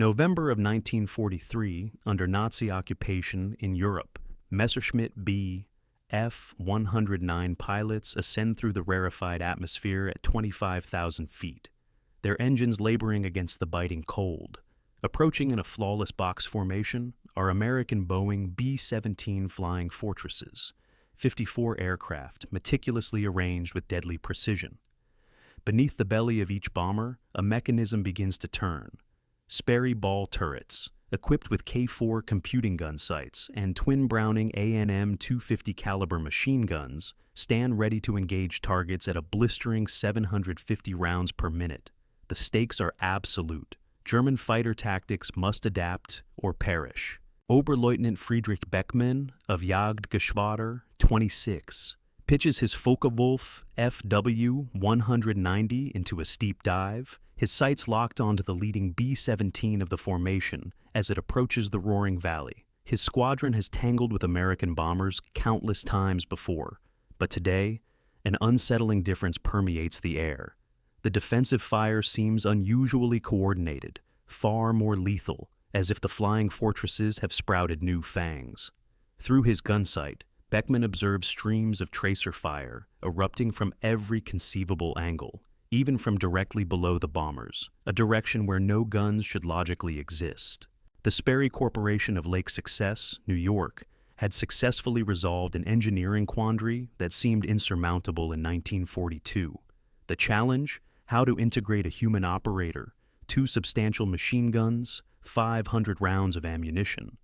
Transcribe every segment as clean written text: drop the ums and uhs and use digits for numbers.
November of 1943, under Nazi occupation in Europe, Messerschmitt B F-109 pilots ascend through the rarefied atmosphere at 25,000 feet, their engines laboring against the biting cold. Approaching in a flawless box formation are American Boeing B-17 Flying Fortresses, 54 aircraft meticulously arranged with deadly precision. Beneath the belly of each bomber, a mechanism begins to turn. Sperry ball turrets, equipped with K4 computing gun sights and twin Browning A&M 250 caliber machine guns, stand ready to engage targets at a blistering 750 rounds per minute. The stakes are absolute. German fighter tactics must adapt or perish. Oberleutnant Friedrich Beckmann of Jagdgeschwader 26 pitches his Focke-Wulf FW-190 into a steep dive, his sights locked onto the leading B-17 of the formation as it approaches the roaring valley. His squadron has tangled with American bombers countless times before, but today, an unsettling difference permeates the air. The defensive fire seems unusually coordinated, far more lethal, as if the flying fortresses have sprouted new fangs. Through his gun sight, Beckmann observes streams of tracer fire erupting from every conceivable angle, even from directly below the bombers, a direction where no guns should logically exist. The Sperry Corporation of Lake Success, New York, had successfully resolved an engineering quandary that seemed insurmountable in 1942. The challenge? How to integrate a human operator, 2 substantial machine guns, 500 rounds of ammunition,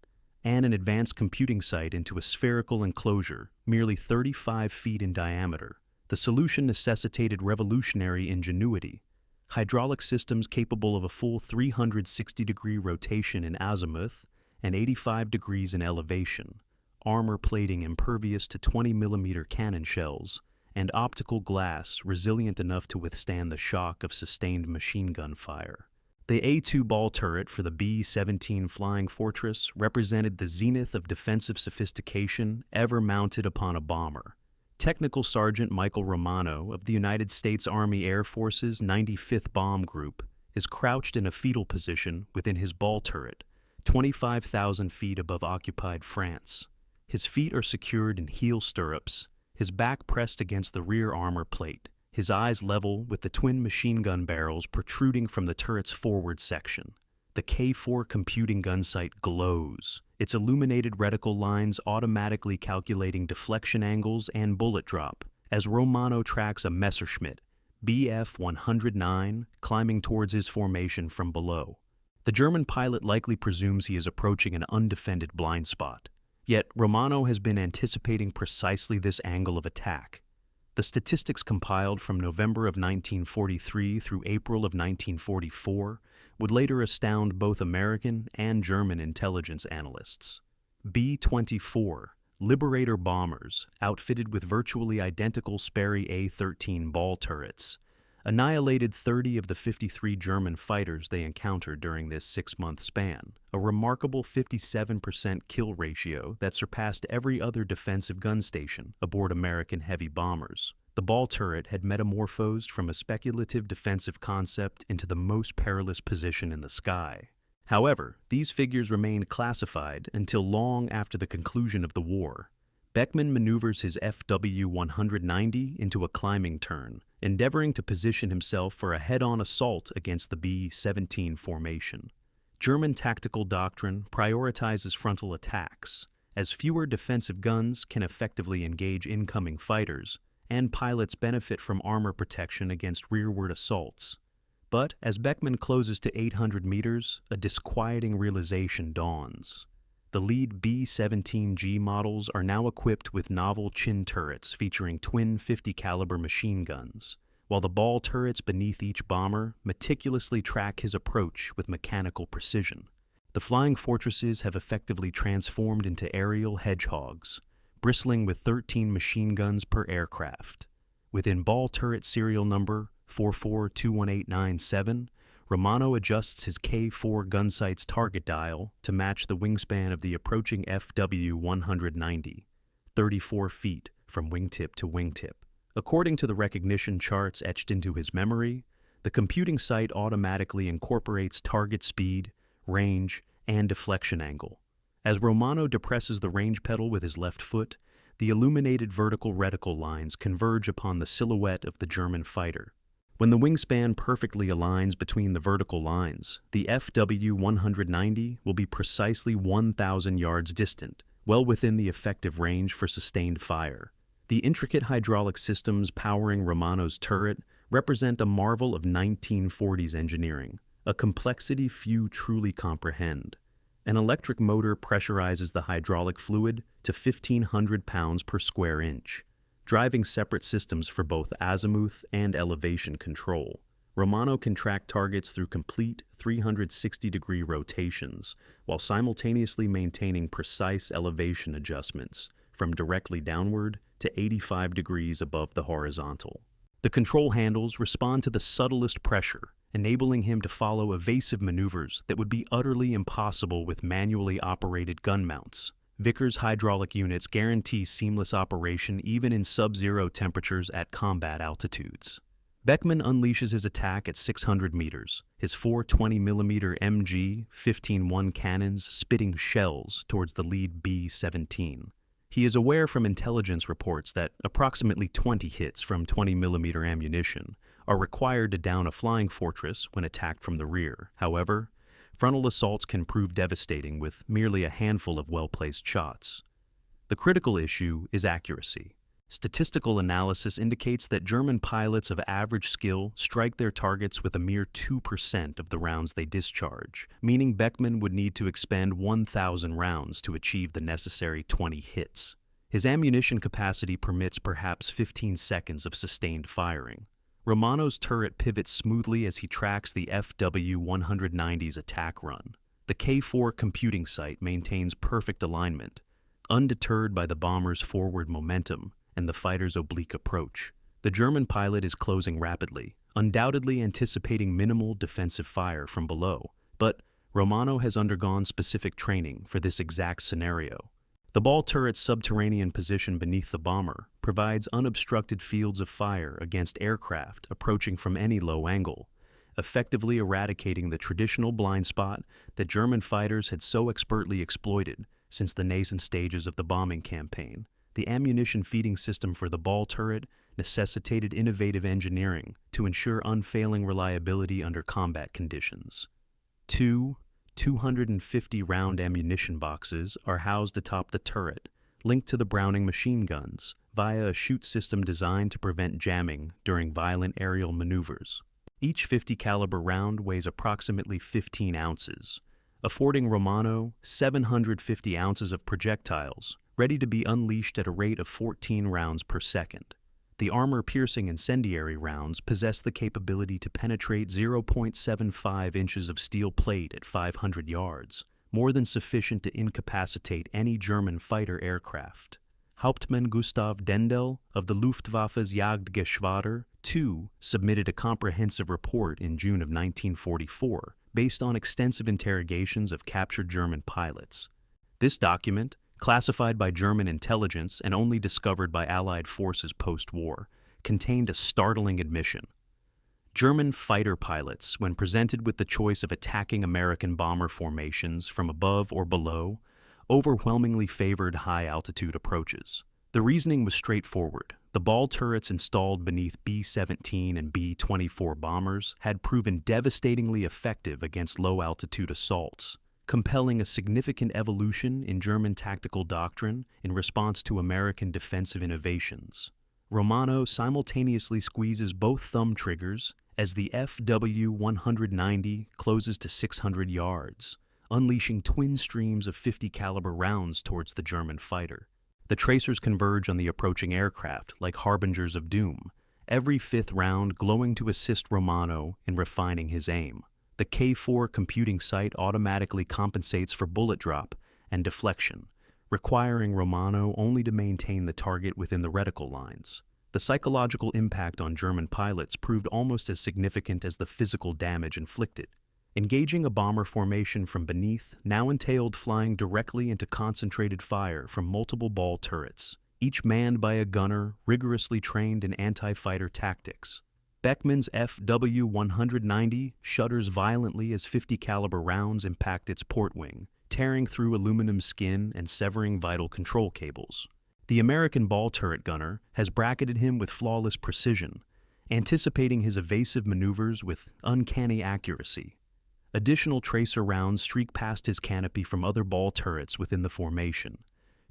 and an advanced computing site into a spherical enclosure merely 35 feet in diameter. The solution necessitated revolutionary ingenuity. Hydraulic systems capable of a full 360-degree rotation in azimuth and 85 degrees in elevation, armor plating impervious to 20mm cannon shells, and optical glass resilient enough to withstand the shock of sustained machine gun fire. The A-2 ball turret for the B-17 Flying Fortress represented the zenith of defensive sophistication ever mounted upon a bomber. Technical Sergeant Michael Romano of the United States Army Air Force's 95th Bomb Group is crouched in a fetal position within his ball turret, 25,000 feet above occupied France. His feet are secured in heel stirrups, his back pressed against the rear armor plate, his eyes level with the twin machine gun barrels protruding from the turret's forward section. The K4 computing gun sight glows, its illuminated reticle lines automatically calculating deflection angles and bullet drop, as Romano tracks a Messerschmitt BF-109 climbing towards his formation from below. The German pilot likely presumes he is approaching an undefended blind spot. Yet Romano has been anticipating precisely this angle of attack. The statistics compiled from November of 1943 through April of 1944 would later astound both American and German intelligence analysts. B-24, Liberator bombers, outfitted with virtually identical Sperry A-13 ball turrets, annihilated 30 of the 53 German fighters they encountered during this 6-month span, a remarkable 57% kill ratio that surpassed every other defensive gun station aboard American heavy bombers. The ball turret had metamorphosed from a speculative defensive concept into the most perilous position in the sky. However, these figures remained classified until long after the conclusion of the war. Beckmann maneuvers his FW-190 into a climbing turn, endeavoring to position himself for a head-on assault against the B-17 formation. German tactical doctrine prioritizes frontal attacks, as fewer defensive guns can effectively engage incoming fighters, and pilots benefit from armor protection against rearward assaults. But as Beckmann closes to 800 meters, a disquieting realization dawns. The lead B-17G models are now equipped with novel chin turrets featuring twin 50 caliber machine guns, while the ball turrets beneath each bomber meticulously track his approach with mechanical precision. The flying fortresses have effectively transformed into aerial hedgehogs, bristling with 13 machine guns per aircraft. Within ball turret serial number 44-21897, Romano adjusts his K4 gun sight's target dial to match the wingspan of the approaching FW-190, 34 feet from wingtip to wingtip. According to the recognition charts etched into his memory, the computing sight automatically incorporates target speed, range, and deflection angle. As Romano depresses the range pedal with his left foot, the illuminated vertical reticle lines converge upon the silhouette of the German fighter. When the wingspan perfectly aligns between the vertical lines, the FW190 will be precisely 1,000 yards distant, well within the effective range for sustained fire. The intricate hydraulic systems powering Romano's turret represent a marvel of 1940s engineering, a complexity few truly comprehend. An electric motor pressurizes the hydraulic fluid to 1,500 pounds per square inch, driving separate systems for both azimuth and elevation control. Romano can track targets through complete 360-degree rotations, while simultaneously maintaining precise elevation adjustments, from directly downward to 85 degrees above the horizontal. The control handles respond to the subtlest pressure, enabling him to follow evasive maneuvers that would be utterly impossible with manually operated gun mounts. Vickers hydraulic units guarantee seamless operation even in sub-zero temperatures at combat altitudes. Beckman unleashes his attack at 600 meters, his four 20mm MG 15-1 cannons spitting shells towards the lead B-17. He is aware from intelligence reports that approximately 20 hits from 20mm ammunition are required to down a flying fortress when attacked from the rear. However, frontal assaults can prove devastating with merely a handful of well-placed shots. The critical issue is accuracy. Statistical analysis indicates that German pilots of average skill strike their targets with a mere 2% of the rounds they discharge, meaning Beckman would need to expend 1,000 rounds to achieve the necessary 20 hits. His ammunition capacity permits perhaps 15 seconds of sustained firing. Romano's turret pivots smoothly as he tracks the FW190's attack run. The K4 computing site maintains perfect alignment, undeterred by the bomber's forward momentum and the fighter's oblique approach. The German pilot is closing rapidly, undoubtedly anticipating minimal defensive fire from below, but Romano has undergone specific training for this exact scenario. The ball turret's subterranean position beneath the bomber provides unobstructed fields of fire against aircraft approaching from any low angle, effectively eradicating the traditional blind spot that German fighters had so expertly exploited since the nascent stages of the bombing campaign. The ammunition feeding system for the ball turret necessitated innovative engineering to ensure unfailing reliability under combat conditions. Two 250-round ammunition boxes are housed atop the turret, linked to the Browning machine guns via a chute system designed to prevent jamming during violent aerial maneuvers. Each 50-caliber round weighs approximately 15 ounces, affording Romano 750 ounces of projectiles, ready to be unleashed at a rate of 14 rounds per second. The armor-piercing incendiary rounds possess the capability to penetrate 0.75 inches of steel plate at 500 yards, more than sufficient to incapacitate any German fighter aircraft. Hauptmann Gustav Dendel of the Luftwaffe's Jagdgeschwader II submitted a comprehensive report in June of 1944 based on extensive interrogations of captured German pilots. This document, classified by German intelligence and only discovered by Allied forces post-war, contained a startling admission. German fighter pilots, when presented with the choice of attacking American bomber formations from above or below, overwhelmingly favored high-altitude approaches. The reasoning was straightforward. The ball turrets installed beneath B-17 and B-24 bombers had proven devastatingly effective against low-altitude assaults, compelling a significant evolution in German tactical doctrine in response to American defensive innovations. Romano simultaneously squeezes both thumb triggers as the FW190 closes to 600 yards, unleashing twin streams of 50-caliber rounds towards the German fighter. The tracers converge on the approaching aircraft like harbingers of doom, every fifth round glowing to assist Romano in refining his aim. The K4 computing site automatically compensates for bullet drop and deflection, requiring Romano only to maintain the target within the reticle lines. The psychological impact on German pilots proved almost as significant as the physical damage inflicted. Engaging a bomber formation from beneath now entailed flying directly into concentrated fire from multiple ball turrets, each manned by a gunner rigorously trained in anti-fighter tactics. Beckman's FW-190 shudders violently as 50 caliber rounds impact its port wing, tearing through aluminum skin and severing vital control cables. The American ball turret gunner has bracketed him with flawless precision, anticipating his evasive maneuvers with uncanny accuracy. Additional tracer rounds streak past his canopy from other ball turrets within the formation,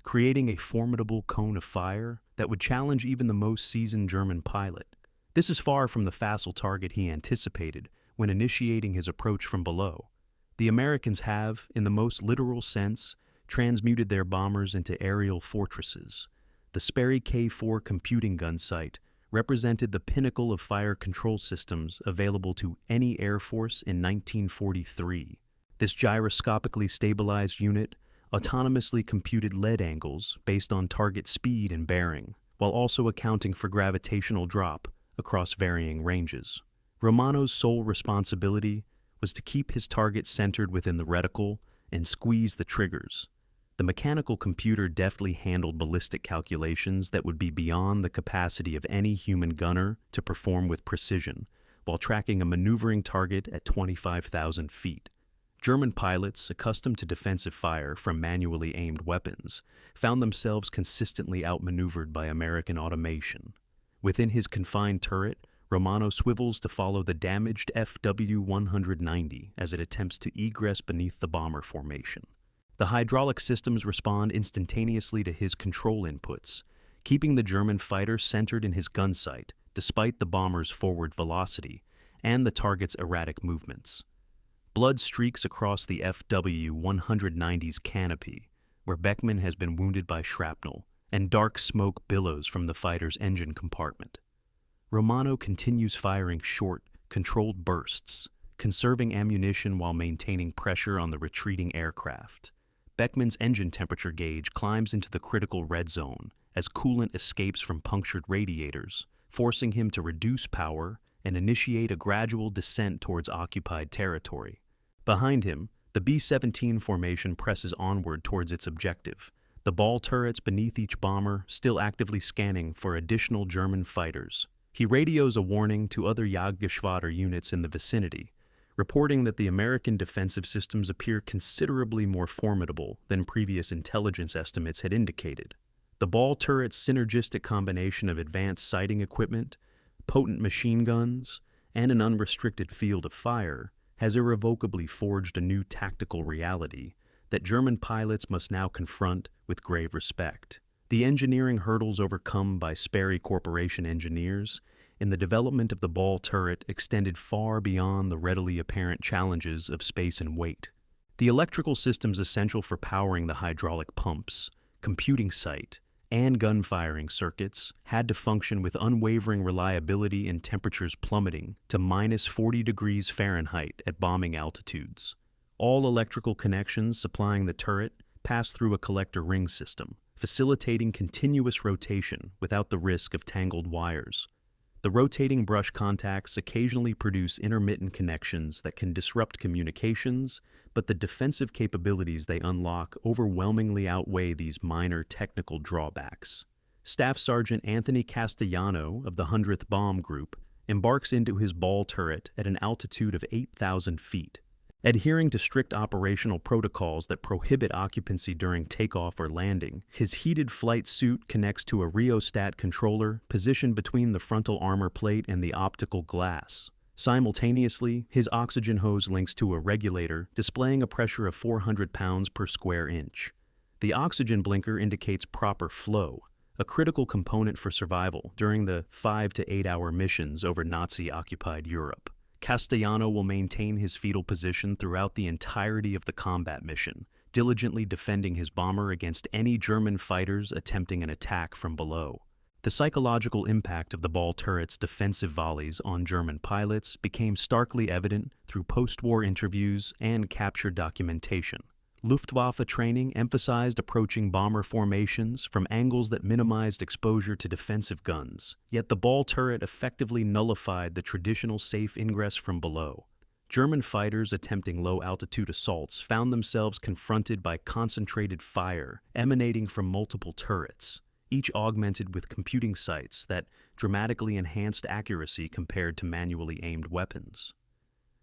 creating a formidable cone of fire that would challenge even the most seasoned German pilot. This is far from the facile target he anticipated when initiating his approach from below. The Americans have, in the most literal sense, transmuted their bombers into aerial fortresses. The Sperry K-4 computing gun site represented the pinnacle of fire control systems available to any Air Force in 1943. This gyroscopically stabilized unit autonomously computed lead angles based on target speed and bearing, while also accounting for gravitational drop across varying ranges. Romano's sole responsibility was to keep his target centered within the reticle and squeeze the triggers. The mechanical computer deftly handled ballistic calculations that would be beyond the capacity of any human gunner to perform with precision, while tracking a maneuvering target at 25,000 feet. German pilots, accustomed to defensive fire from manually aimed weapons, found themselves consistently outmaneuvered by American automation. Within his confined turret, Romano swivels to follow the damaged FW-190 as it attempts to egress beneath the bomber formation. The hydraulic systems respond instantaneously to his control inputs, keeping the German fighter centered in his gun sight despite the bomber's forward velocity and the target's erratic movements. Blood streaks across the FW-190's canopy, where Beckman has been wounded by shrapnel, and dark smoke billows from the fighter's engine compartment. Romano continues firing short, controlled bursts, conserving ammunition while maintaining pressure on the retreating aircraft. Beckman's engine temperature gauge climbs into the critical red zone as coolant escapes from punctured radiators, forcing him to reduce power and initiate a gradual descent towards occupied territory. Behind him, the B-17 formation presses onward towards its objective, the ball turrets beneath each bomber still actively scanning for additional German fighters. He radios a warning to other Jagdgeschwader units in the vicinity, reporting that the American defensive systems appear considerably more formidable than previous intelligence estimates had indicated. The ball turret's synergistic combination of advanced sighting equipment, potent machine guns, and an unrestricted field of fire has irrevocably forged a new tactical reality that German pilots must now confront with grave respect. The engineering hurdles overcome by Sperry Corporation engineers in the development of the ball turret extended far beyond the readily apparent challenges of space and weight. The electrical systems essential for powering the hydraulic pumps, computing site, and gun firing circuits had to function with unwavering reliability in temperatures plummeting to minus 40 degrees Fahrenheit at bombing altitudes. All electrical connections supplying the turret pass through a collector ring system, facilitating continuous rotation without the risk of tangled wires. The rotating brush contacts occasionally produce intermittent connections that can disrupt communications, but the defensive capabilities they unlock overwhelmingly outweigh these minor technical drawbacks. Staff Sergeant Anthony Castellano of the 100th Bomb Group embarks into his ball turret at an altitude of 8,000 feet. Adhering to strict operational protocols that prohibit occupancy during takeoff or landing, his heated flight suit connects to a rheostat controller positioned between the frontal armor plate and the optical glass. Simultaneously, his oxygen hose links to a regulator displaying a pressure of 400 pounds per square inch. The oxygen blinker indicates proper flow, a critical component for survival during the 5 to 8 hour missions over Nazi-occupied Europe. Castellano will maintain his fetal position throughout the entirety of the combat mission, diligently defending his bomber against any German fighters attempting an attack from below. The psychological impact of the ball turret's defensive volleys on German pilots became starkly evident through post-war interviews and captured documentation. Luftwaffe training emphasized approaching bomber formations from angles that minimized exposure to defensive guns, yet the ball turret effectively nullified the traditional safe ingress from below. German fighters attempting low-altitude assaults found themselves confronted by concentrated fire emanating from multiple turrets. each augmented with computing sights that dramatically enhanced accuracy compared to manually aimed weapons.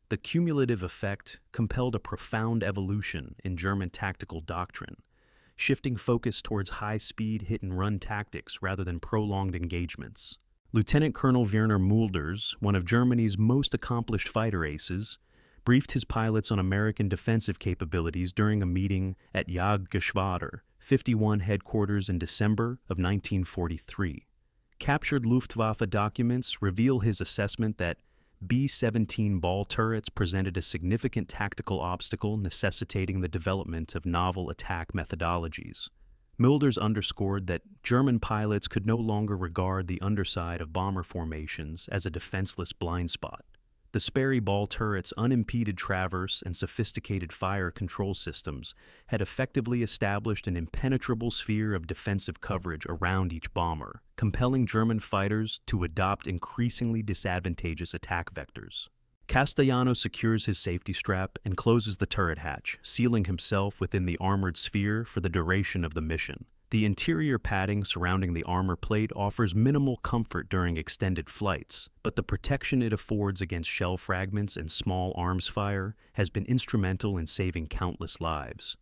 The cumulative effect compelled a profound evolution in German tactical doctrine, shifting focus towards high-speed hit-and-run tactics rather than prolonged engagements. Lieutenant Colonel Werner Mulders, one of Germany's most accomplished fighter aces, briefed his pilots on American defensive capabilities during a meeting at Jagdgeschwader 51 headquarters in December of 1943. Captured Luftwaffe documents reveal his assessment that B-17 ball turrets presented a significant tactical obstacle necessitating the development of novel attack methodologies. Mulders underscored that German pilots could no longer regard the underside of bomber formations as a defenseless blind spot. The Sperry ball turret's unimpeded traverse and sophisticated fire control systems had effectively established an impenetrable sphere of defensive coverage around each bomber, compelling German fighters to adopt increasingly disadvantageous attack vectors. Castellano secures his safety strap and closes the turret hatch, sealing himself within the armored sphere for the duration of the mission. The interior padding surrounding the armor plate offers minimal comfort during extended flights, but the protection it affords against shell fragments and small arms fire has been instrumental in saving countless lives.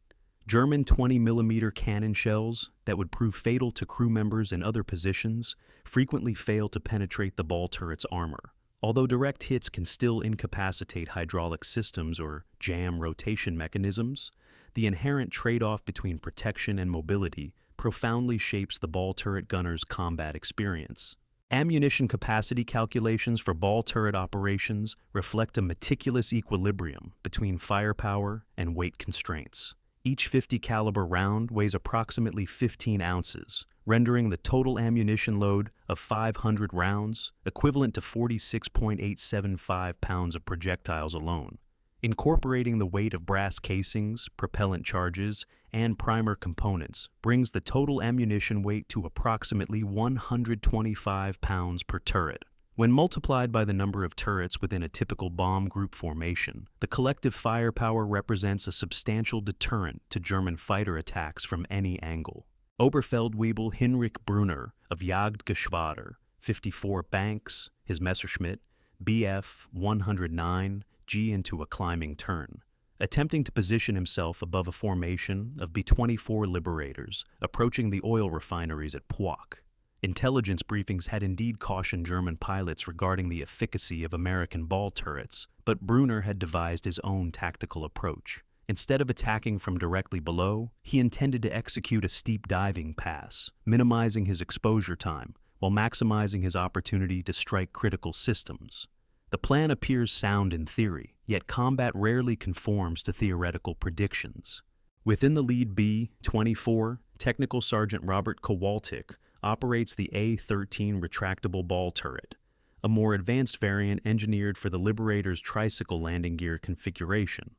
German 20mm cannon shells that would prove fatal to crew members in other positions frequently fail to penetrate the ball turret's armor. Although direct hits can still incapacitate hydraulic systems or jam rotation mechanisms, the inherent trade-off between protection and mobility profoundly shapes the ball turret gunner's combat experience. Ammunition capacity calculations for ball turret operations reflect a meticulous equilibrium between firepower and weight constraints. Each 50 caliber round weighs approximately 15 ounces, rendering the total ammunition load of 500 rounds equivalent to 46.875 pounds of projectiles alone. Incorporating the weight of brass casings, propellant charges, and primer components brings the total ammunition weight to approximately 125 pounds per turret. When multiplied by the number of turrets within a typical bomb group formation, the collective firepower represents a substantial deterrent to German fighter attacks from any angle. Oberfeldwebel Hinrich Brunner of Jagdgeschwader 54 banks his Messerschmitt Bf 109 G into a climbing turn, attempting to position himself above a formation of B-24 Liberators approaching the oil refineries at Poic. Intelligence briefings had indeed cautioned German pilots regarding the efficacy of American ball turrets, but Brunner had devised his own tactical approach. Instead of attacking from directly below, he intended to execute a steep diving pass, minimizing his exposure time while maximizing his opportunity to strike critical systems. The plan appears sound in theory, yet combat rarely conforms to theoretical predictions. Within the lead B-24, Technical Sergeant Robert Kowalczyk operates the A-13 retractable ball turret, a more advanced variant engineered for the Liberator's tricycle landing gear configuration.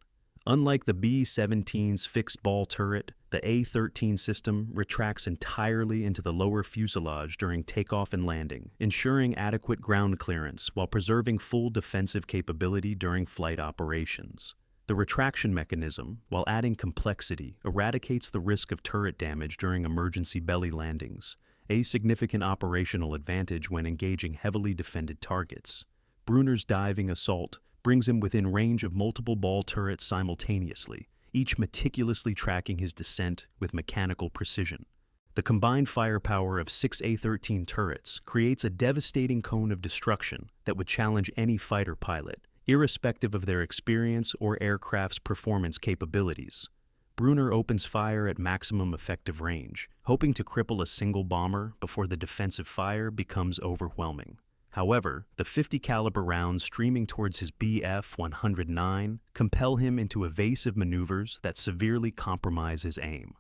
Unlike the B-17's fixed ball turret, the A-13 system retracts entirely into the lower fuselage during takeoff and landing, ensuring adequate ground clearance while preserving full defensive capability during flight operations. The retraction mechanism, while adding complexity, eradicates the risk of turret damage during emergency belly landings, a significant operational advantage when engaging heavily defended targets. Brunner's diving assault brings him within range of multiple ball turrets simultaneously, each meticulously tracking his descent with mechanical precision. The combined firepower of 6 A-13 turrets creates a devastating cone of destruction that would challenge any fighter pilot, irrespective of their experience or aircraft's performance capabilities. Brunner opens fire at maximum effective range, hoping to cripple a single bomber before the defensive fire becomes overwhelming. However, the 50 caliber rounds streaming towards his Bf 109 compel him into evasive maneuvers that severely compromise his aim.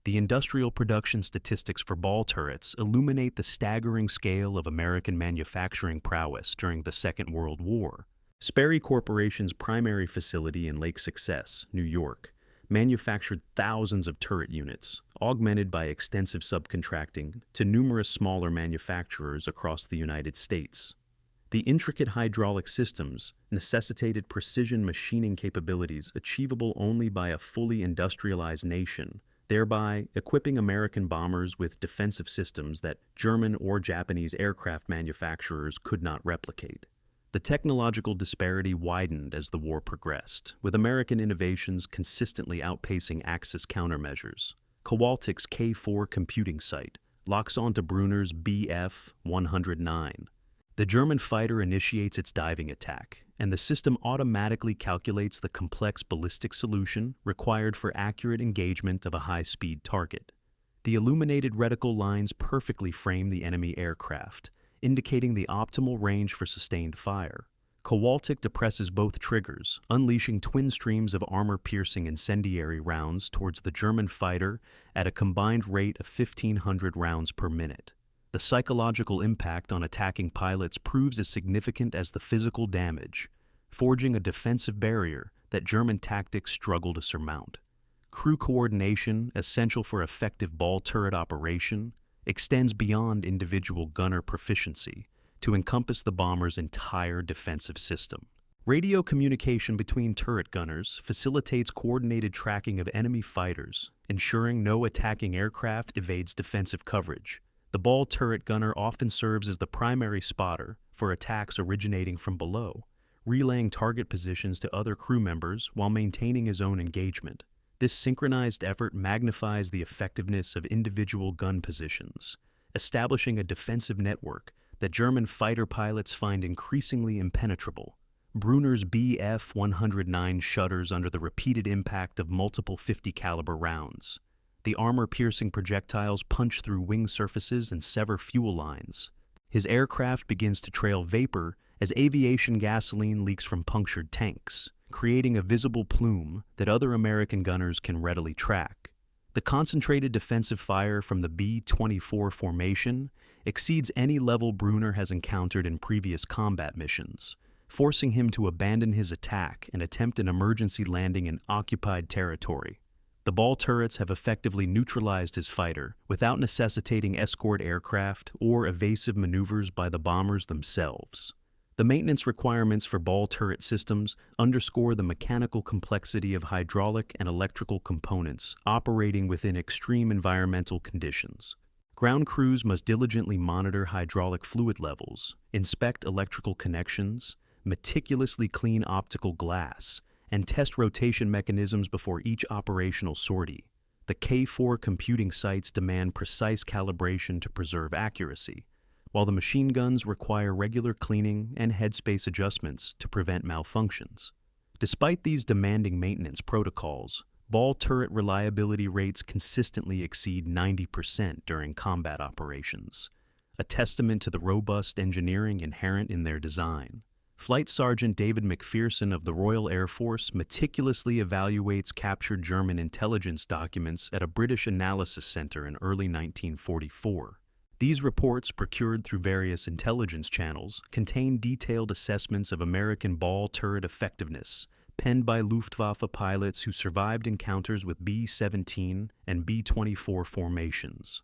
The industrial production statistics for ball turrets illuminate the staggering scale of American manufacturing prowess during the Second World War. Sperry Corporation's primary facility in Lake Success, New York, manufactured thousands of turret units, augmented by extensive subcontracting to numerous smaller manufacturers across the United States. The intricate hydraulic systems necessitated precision machining capabilities achievable only by a fully industrialized nation thereby equipping American bombers with defensive systems that German or Japanese aircraft manufacturers could not replicate. The technological disparity widened as the war progressed, with American innovations consistently outpacing Axis countermeasures. Kowalczyk's K4 computing site locks onto Brunner's Bf-109. The German fighter initiates its diving attack, and the system automatically calculates the complex ballistic solution required for accurate engagement of a high-speed target. The illuminated reticle lines perfectly frame the enemy aircraft, indicating the optimal range for sustained fire. Kowalczyk depresses both triggers, unleashing twin streams of armor-piercing incendiary rounds towards the German fighter at a combined rate of 1,500 rounds per minute. The psychological impact on attacking pilots proves as significant as the physical damage, forging a defensive barrier that German tactics struggle to surmount. Crew coordination, essential for effective ball turret operation, extends beyond individual gunner proficiency to encompass the bomber's entire defensive system. Radio communication between turret gunners facilitates coordinated tracking of enemy fighters, ensuring no attacking aircraft evades defensive coverage. The ball turret gunner often serves as the primary spotter for attacks originating from below, relaying target positions to other crew members while maintaining his own engagement. This synchronized effort magnifies the effectiveness of individual gun positions, establishing a defensive network that German fighter pilots find increasingly impenetrable. Brunner's Bf-109 shudders under the repeated impact of multiple 50 caliber rounds. The armor-piercing projectiles punch through wing surfaces and sever fuel lines. His aircraft begins to trail vapor as aviation gasoline leaks from punctured tanks, creating a visible plume that other American gunners can readily track. The concentrated defensive fire from the B-24 formation exceeds any level Brunner has encountered in previous combat missions, forcing him to abandon his attack and attempt an emergency landing in occupied territory. The ball turrets have effectively neutralized his fighter without necessitating escort aircraft or evasive maneuvers by the bombers themselves. The maintenance requirements for ball turret systems underscore the mechanical complexity of hydraulic and electrical components operating within extreme environmental conditions. Ground crews must diligently monitor hydraulic fluid levels, inspect electrical connections, meticulously clean optical glass, and test rotation mechanisms before each operational sortie. The K4 computing sites demand precise calibration to preserve accuracy, while the machine guns require regular cleaning and headspace adjustments to prevent malfunctions. Despite these demanding maintenance protocols, ball turret reliability rates consistently exceed 90% during combat operations, a testament to the robust engineering inherent in their design. Flight Sergeant David McPherson of the Royal Air Force meticulously evaluates captured German intelligence documents at a British analysis center in early 1944. These reports, procured through various intelligence channels, contain detailed assessments of American ball turret effectiveness, penned by Luftwaffe pilots who survived encounters with B-17 and B-24 formations.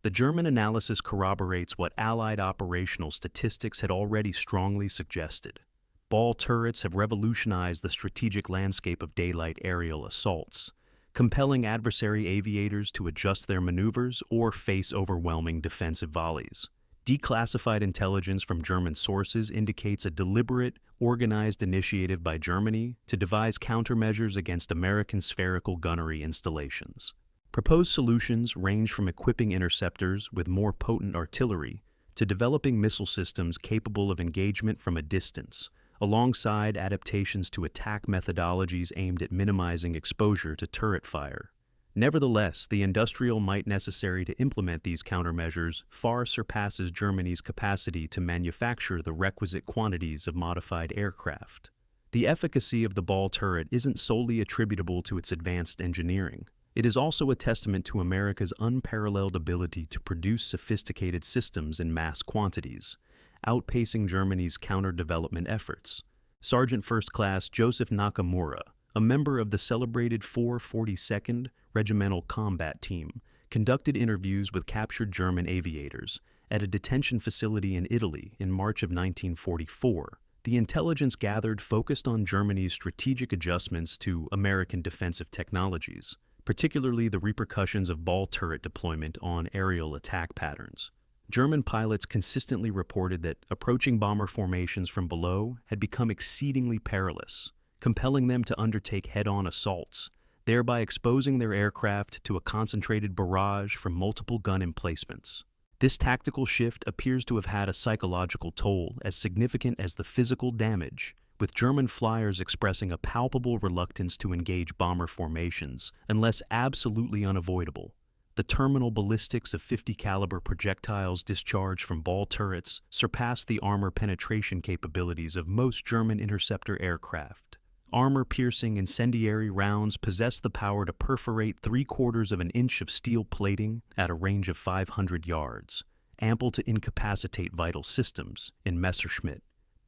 The German analysis corroborates what Allied operational statistics had already strongly suggested. Ball turrets have revolutionized the strategic landscape of daylight aerial assaults, compelling adversary aviators to adjust their maneuvers or face overwhelming defensive volleys. Declassified intelligence from German sources indicates a deliberate, organized initiative by Germany to devise countermeasures against American spherical gunnery installations. Proposed solutions range from equipping interceptors with more potent artillery to developing missile systems capable of engagement from a distance, alongside adaptations to attack methodologies aimed at minimizing exposure to turret fire. Nevertheless, the industrial might necessary to implement these countermeasures far surpasses Germany's capacity to manufacture the requisite quantities of modified aircraft. The efficacy of the ball turret isn't solely attributable to its advanced engineering. It is also a testament to America's unparalleled ability to produce sophisticated systems in mass quantities, outpacing Germany's counter-development efforts. Sergeant First Class Joseph Nakamura, a member of the celebrated 442nd Regimental Combat Team, conducted interviews with captured German aviators at a detention facility in Italy in March of 1944. The intelligence gathered focused on Germany's strategic adjustments to American defensive technologies, particularly the repercussions of ball turret deployment on aerial attack patterns. German pilots consistently reported that approaching bomber formations from below had become exceedingly perilous, compelling them to undertake head-on assaults, thereby exposing their aircraft to a concentrated barrage from multiple gun emplacements. This tactical shift appears to have had a psychological toll as significant as the physical damage, with German flyers expressing a palpable reluctance to engage bomber formations unless absolutely unavoidable. The terminal ballistics of 50 caliber projectiles discharged from ball turrets surpassed the armor penetration capabilities of most German interceptor aircraft. Armor-piercing incendiary rounds possess the power to perforate 3/4 of an inch of steel plating at a range of 500 yards, ample to incapacitate vital systems in Messerschmitt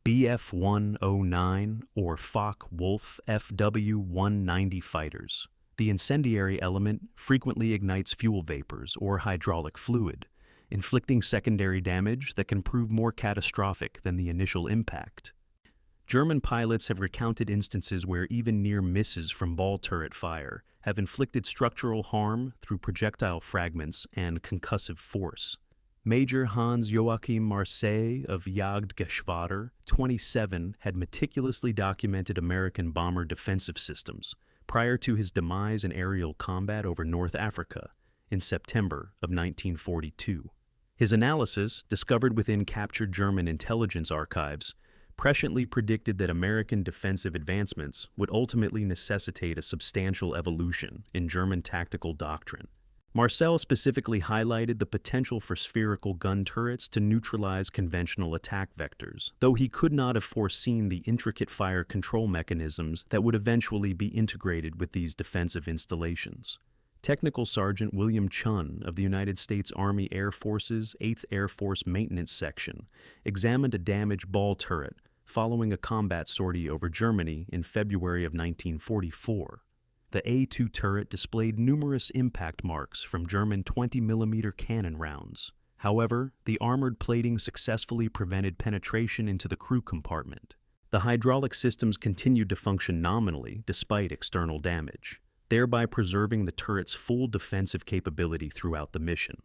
Bf-109 or Focke-Wulf FW-190 fighters. The incendiary element frequently ignites fuel vapors or hydraulic fluid, inflicting secondary damage that can prove more catastrophic than the initial impact. German pilots have recounted instances where even near misses from ball turret fire have inflicted structural harm through projectile fragments and concussive force. Major Hans-Joachim Marseille of Jagdgeschwader 27 had meticulously documented American bomber defensive systems prior to his demise in aerial combat over North Africa in September of 1942. His analysis, discovered within captured German intelligence archives, presciently predicted that American defensive advancements would ultimately necessitate a substantial evolution in German tactical doctrine. Marcel specifically highlighted the potential for spherical gun turrets to neutralize conventional attack vectors, though he could not have foreseen the intricate fire control mechanisms that would eventually be integrated with these defensive installations. Technical Sergeant William Chun of the United States Army Air Force's 8th Air Force Maintenance Section examined a damaged ball turret following a combat sortie over Germany in February of 1944. The A-2 turret displayed numerous impact marks from German 20mm cannon rounds. However, the armored plating successfully prevented penetration into the crew compartment. The hydraulic systems continued to function nominally despite external damage, thereby preserving the turret's full defensive capability throughout the mission.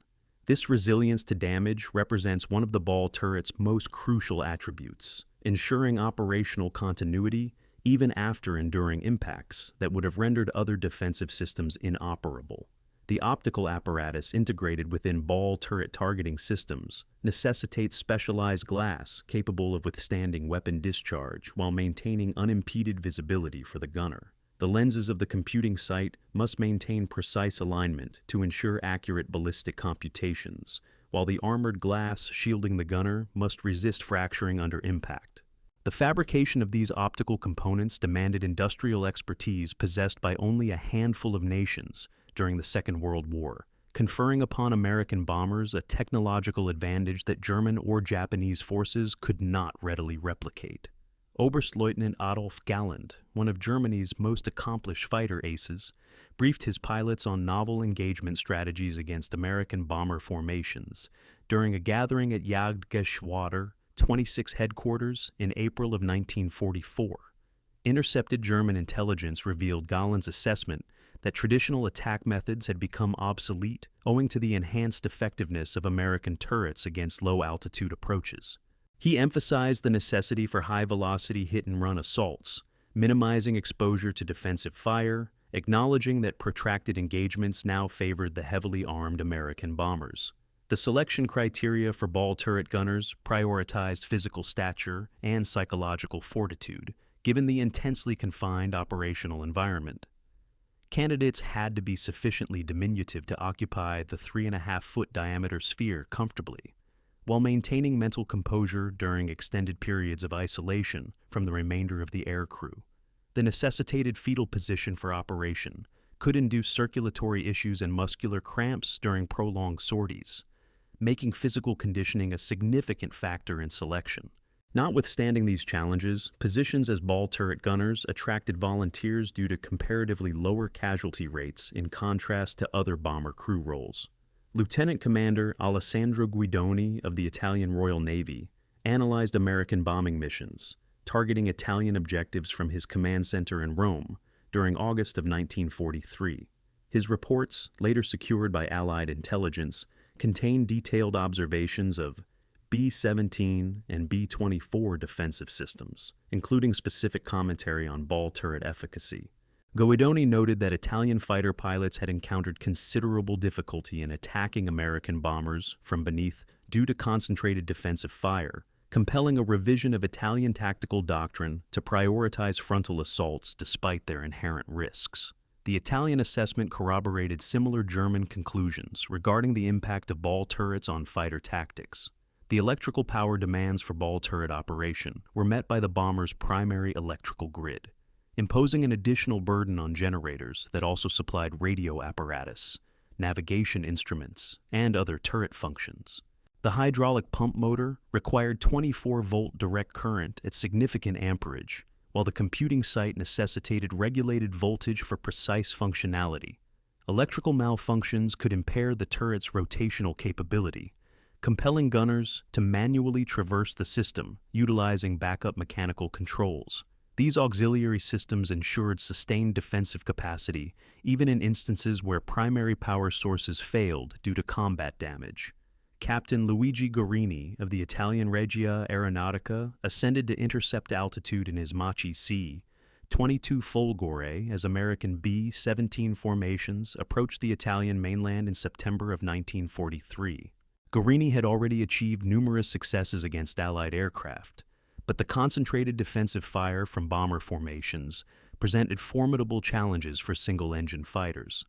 This resilience to damage represents one of the ball turret's most crucial attributes, ensuring operational continuity even after enduring impacts that would have rendered other defensive systems inoperable. The optical apparatus integrated within ball turret targeting systems necessitates specialized glass capable of withstanding weapon discharge while maintaining unimpeded visibility for the gunner. The lenses of the computing site must maintain precise alignment to ensure accurate ballistic computations, while the armored glass shielding the gunner must resist fracturing under impact. The fabrication of these optical components demanded industrial expertise possessed by only a handful of nations during the Second World War, conferring upon American bombers a technological advantage that German or Japanese forces could not readily replicate. Oberstleutnant Adolf Galland, one of Germany's most accomplished fighter aces, briefed his pilots on novel engagement strategies against American bomber formations during a gathering at Jagdgeschwader 26 headquarters in April of 1944. Intercepted German intelligence revealed Galland's assessment that traditional attack methods had become obsolete owing to the enhanced effectiveness of American turrets against low-altitude approaches. He emphasized the necessity for high-velocity hit-and-run assaults, minimizing exposure to defensive fire, acknowledging that protracted engagements now favored the heavily armed American bombers. The selection criteria for ball turret gunners prioritized physical stature and psychological fortitude, given the intensely confined operational environment. Candidates had to be sufficiently diminutive to occupy the 3.5-foot diameter sphere comfortably, while maintaining mental composure during extended periods of isolation from the remainder of the air crew. The necessitated fetal position for operation could induce circulatory issues and muscular cramps during prolonged sorties, making physical conditioning a significant factor in selection. Notwithstanding these challenges, positions as ball turret gunners attracted volunteers due to comparatively lower casualty rates in contrast to other bomber crew roles. Lieutenant Commander Alessandro Guidoni of the Italian Royal Navy analyzed American bombing missions, targeting Italian objectives from his command center in Rome during August of 1943. His reports, later secured by Allied intelligence, contain detailed observations of B-17 and B-24 defensive systems, including specific commentary on ball turret efficacy. Guidoni noted that Italian fighter pilots had encountered considerable difficulty in attacking American bombers from beneath due to concentrated defensive fire, compelling a revision of Italian tactical doctrine to prioritize frontal assaults despite their inherent risks. The Italian assessment corroborated similar German conclusions regarding the impact of ball turrets on fighter tactics. The electrical power demands for ball turret operation were met by the bomber's primary electrical grid, imposing an additional burden on generators that also supplied radio apparatus, navigation instruments, and other turret functions. The hydraulic pump motor required 24-volt direct current at significant amperage, while the computing site necessitated regulated voltage for precise functionality. Electrical malfunctions could impair the turret's rotational capability, compelling gunners to manually traverse the system, utilizing backup mechanical controls. These auxiliary systems ensured sustained defensive capacity, even in instances where primary power sources failed due to combat damage. Captain Luigi Guerini of the Italian Regia Aeronautica ascended to intercept altitude in his Machi C-22 Folgore as American B-17 formations approached the Italian mainland in September of 1943. Guerini had already achieved numerous successes against Allied aircraft, but the concentrated defensive fire from bomber formations presented formidable challenges for single-engine fighters.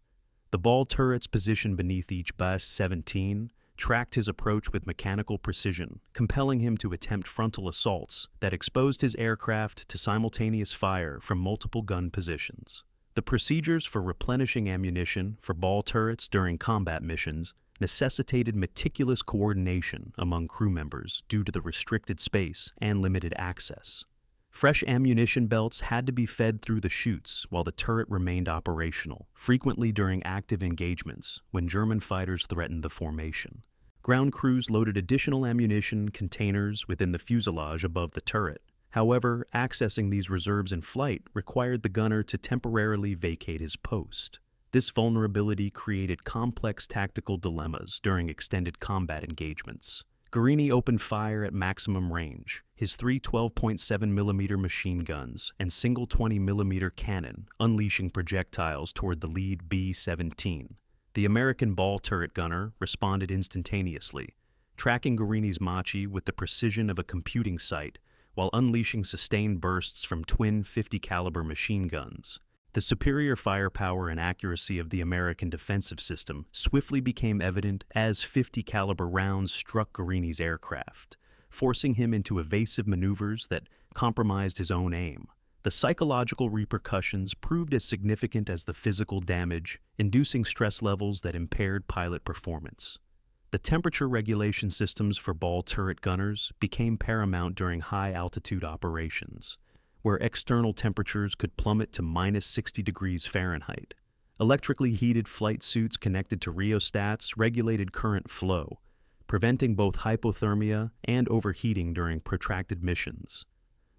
The ball turrets positioned beneath each B-17 tracked his approach with mechanical precision, compelling him to attempt frontal assaults that exposed his aircraft to simultaneous fire from multiple gun positions. The procedures for replenishing ammunition for ball turrets during combat missions necessitated meticulous coordination among crew members due to the restricted space and limited access. Fresh ammunition belts had to be fed through the chutes while the turret remained operational, frequently during active engagements when German fighters threatened the formation. Ground crews loaded additional ammunition containers within the fuselage above the turret. However, accessing these reserves in flight required the gunner to temporarily vacate his post. This vulnerability created complex tactical dilemmas during extended combat engagements. Guerini opened fire at maximum range, his three 12.7mm machine guns and single 20mm cannon unleashing projectiles toward the lead B-17. The American ball turret gunner responded instantaneously, tracking Guerini's Machi with the precision of a computing site while unleashing sustained bursts from twin 50-caliber machine guns. The superior firepower and accuracy of the American defensive system swiftly became evident as 50-caliber rounds struck Guerini's aircraft, forcing him into evasive maneuvers that compromised his own aim. The psychological repercussions proved as significant as the physical damage, inducing stress levels that impaired pilot performance. The temperature regulation systems for ball turret gunners became paramount during high-altitude operations, where external temperatures could plummet to minus 60 degrees Fahrenheit. Electrically heated flight suits connected to rheostats regulated current flow, preventing both hypothermia and overheating during protracted missions.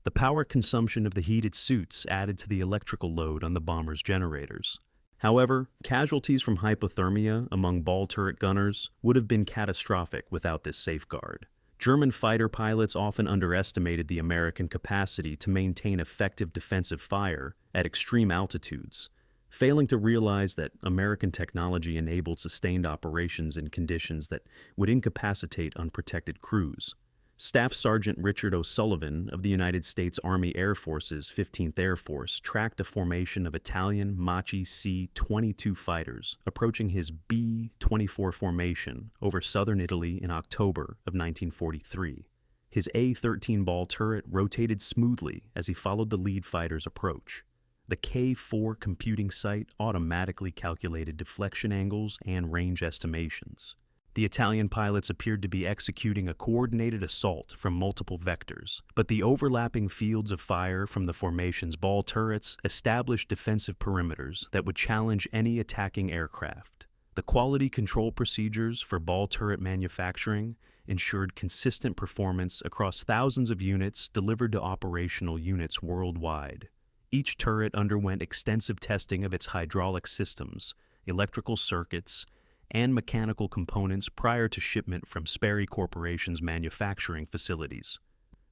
The power consumption of the heated suits added to the electrical load on the bomber's generators. However, casualties from hypothermia among ball turret gunners would have been catastrophic without this safeguard. German fighter pilots often underestimated the American capacity to maintain effective defensive fire at extreme altitudes, failing to realize that American technology enabled sustained operations in conditions that would incapacitate unprotected crews. Staff Sergeant Richard O'Sullivan of the United States Army Air Force's 15th Air Force tracked a formation of Italian Machi C-22 fighters approaching his B-24 formation over southern Italy in October of 1943. His A-13 ball turret rotated smoothly as he followed the lead fighter's approach. The K-4 computing site automatically calculated deflection angles and range estimations. The Italian pilots appeared to be executing a coordinated assault from multiple vectors, but the overlapping fields of fire from the formation's ball turrets established defensive perimeters that would challenge any attacking aircraft. The quality control procedures for ball turret manufacturing ensured consistent performance across thousands of units delivered to operational units worldwide. Each turret underwent extensive testing of its hydraulic systems, electrical circuits, and mechanical components prior to shipment from Sperry Corporation's manufacturing facilities.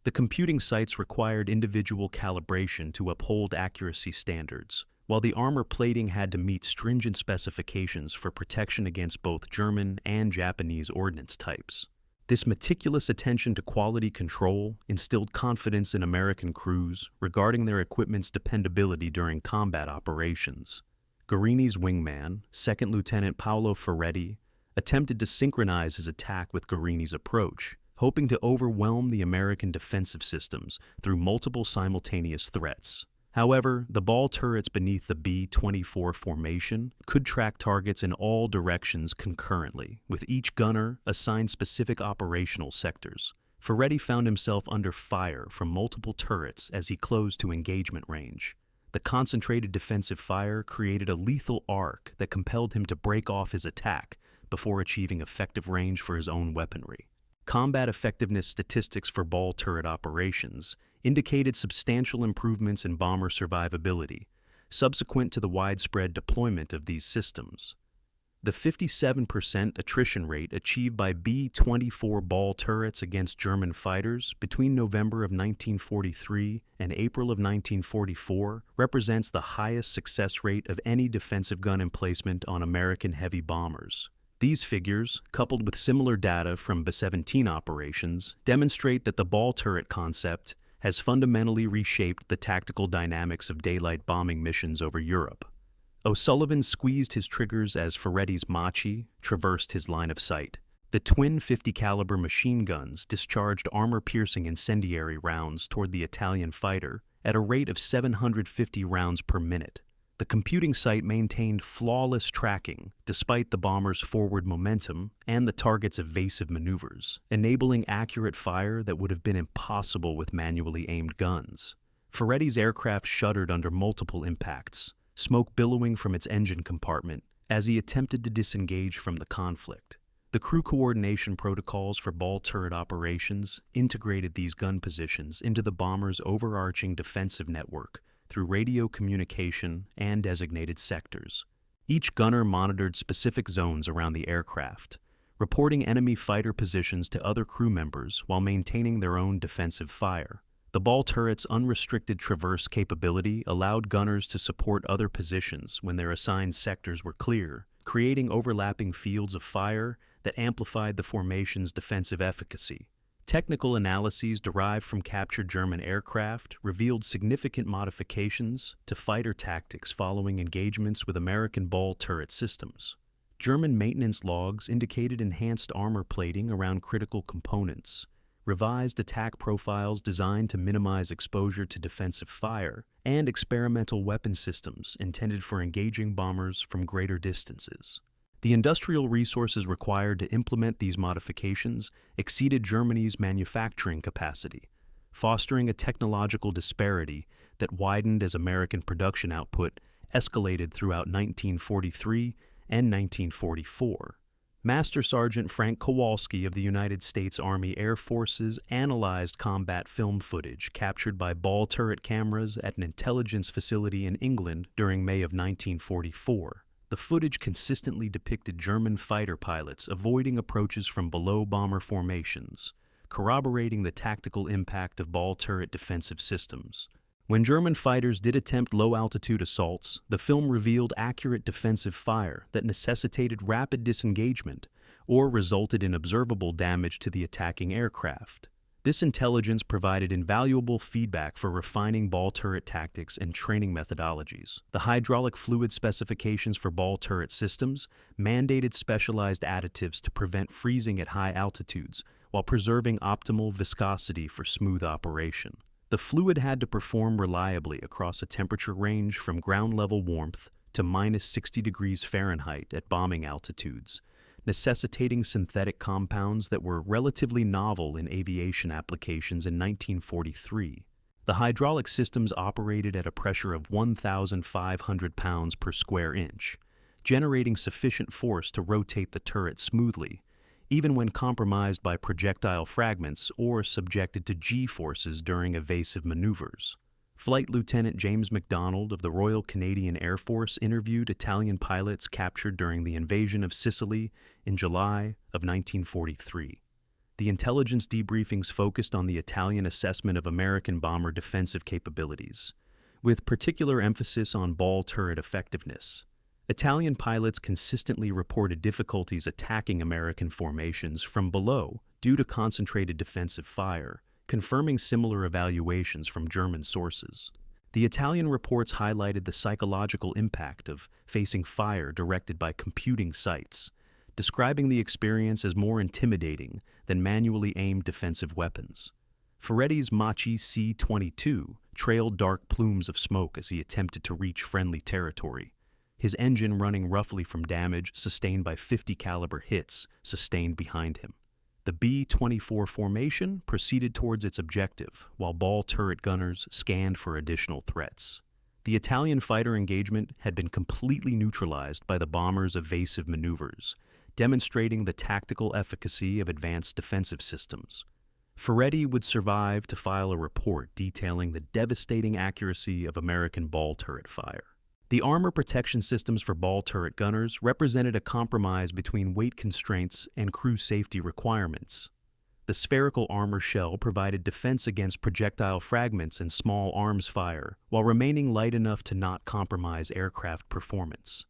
The computing sites required individual calibration to uphold accuracy standards, while the armor plating had to meet stringent specifications for protection against both German and Japanese ordnance types. This meticulous attention to quality control instilled confidence in American crews regarding their equipment's dependability during combat operations. Guarini's wingman, Second Lieutenant Paolo Ferretti, attempted to synchronize his attack with Guarini's approach, hoping to overwhelm the American defensive systems through multiple simultaneous threats. However, the ball turrets beneath the B-24 formation could track targets in all directions concurrently, with each gunner assigned specific operational sectors. Ferretti found himself under fire from multiple turrets as he closed to engagement range. The concentrated defensive fire created a lethal arc that compelled him to break off his attack before achieving effective range for his own weaponry. Combat effectiveness statistics for ball turret operations indicated substantial improvements in bomber survivability subsequent to the widespread deployment of these systems. The 57% attrition rate achieved by B-24 ball turrets against German fighters between November of 1943 and April of 1944 represents the highest success rate of any defensive gun emplacement on American heavy bombers. These figures, coupled with similar data from B-17 operations, demonstrate that the ball turret concept has fundamentally reshaped the tactical dynamics of daylight bombing missions over Europe. O'Sullivan squeezed his triggers as Ferretti's Machi traversed his line of sight. The twin 50-caliber machine guns discharged armor-piercing incendiary rounds toward the Italian fighter at a rate of 750 rounds per minute. The computing site maintained flawless tracking despite the bomber's forward momentum and the target's evasive maneuvers, enabling accurate fire that would have been impossible with manually aimed guns. Ferretti's aircraft shuddered under multiple impacts, smoke billowing from its engine compartment as he attempted to disengage from the conflict. The crew coordination protocols for ball turret operations integrated these gun positions into the bomber's overarching defensive network through radio communication and designated sectors. Each gunner monitored specific zones around the aircraft, reporting enemy fighter positions to other crew members while maintaining their own defensive fire. The ball turret's unrestricted traverse capability allowed gunners to support other positions when their assigned sectors were clear, creating overlapping fields of fire that amplified the formation's defensive efficacy. Technical analyses derived from captured German aircraft revealed significant modifications to fighter tactics following engagements with American ball turret systems. German maintenance logs indicated enhanced armor plating around critical components, revised attack profiles designed to minimize exposure to defensive fire, and experimental weapon systems intended for engaging bombers from greater distances. The industrial resources required to implement these modifications exceeded Germany's manufacturing capacity, fostering a technological disparity that widened as American production output escalated throughout 1943 and 1944. Master Sergeant Frank Kowalski of the United States Army Air Forces analyzed combat film footage captured by ball turret cameras at an intelligence facility in England during May of 1944. The footage consistently depicted German fighter pilots avoiding approaches from below bomber formations, corroborating the tactical impact of ball turret defensive systems. When German fighters did attempt low-altitude assaults, the film revealed accurate defensive fire that necessitated rapid disengagement or resulted in observable damage to the attacking aircraft. This intelligence provided invaluable feedback for refining ball turret tactics and training methodologies. The hydraulic fluid specifications for ball turret systems mandated specialized additives to prevent freezing at high altitudes while preserving optimal viscosity for smooth operation. The fluid had to perform reliably across a temperature range from ground-level warmth to minus 60 degrees Fahrenheit at bombing altitudes, necessitating synthetic compounds that were relatively novel in aviation applications in 1943. The hydraulic systems operated at a pressure of 1,500 pounds per square inch, generating sufficient force to rotate the turret smoothly, even when compromised by projectile fragments or subjected to G-forces during evasive maneuvers. Flight Lieutenant James MacDonald of the Royal Canadian Air Force interviewed Italian pilots captured during the invasion of Sicily in July of 1943. The intelligence debriefings focused on the Italian assessment of American bomber defensive capabilities, with particular emphasis on ball turret effectiveness. Italian pilots consistently reported difficulties attacking American formations from below due to concentrated defensive fire, confirming similar evaluations from German sources. The Italian reports highlighted the psychological impact of facing fire directed by computing sites, describing the experience as more intimidating than manually aimed defensive weapons. Ferretti's Machi C-22 trailed dark plumes of smoke as he attempted to reach friendly territory, his engine running roughly from damage sustained by 50 caliber hits sustained behind him. The B-24 formation proceeded towards its objective, while ball turret gunners scanned for additional threats. The Italian fighter engagement had been completely neutralized by the bomber's evasive maneuvers, demonstrating the tactical efficacy of advanced defensive systems. Ferretti would survive to file a report detailing the devastating accuracy of American ball turret fire. The armor protection systems for ball turret gunners represented a compromise between weight constraints and crew safety requirements. The spherical armor shell provided defense against projectile fragments and small arms fire, while remaining light enough to not compromise aircraft performance.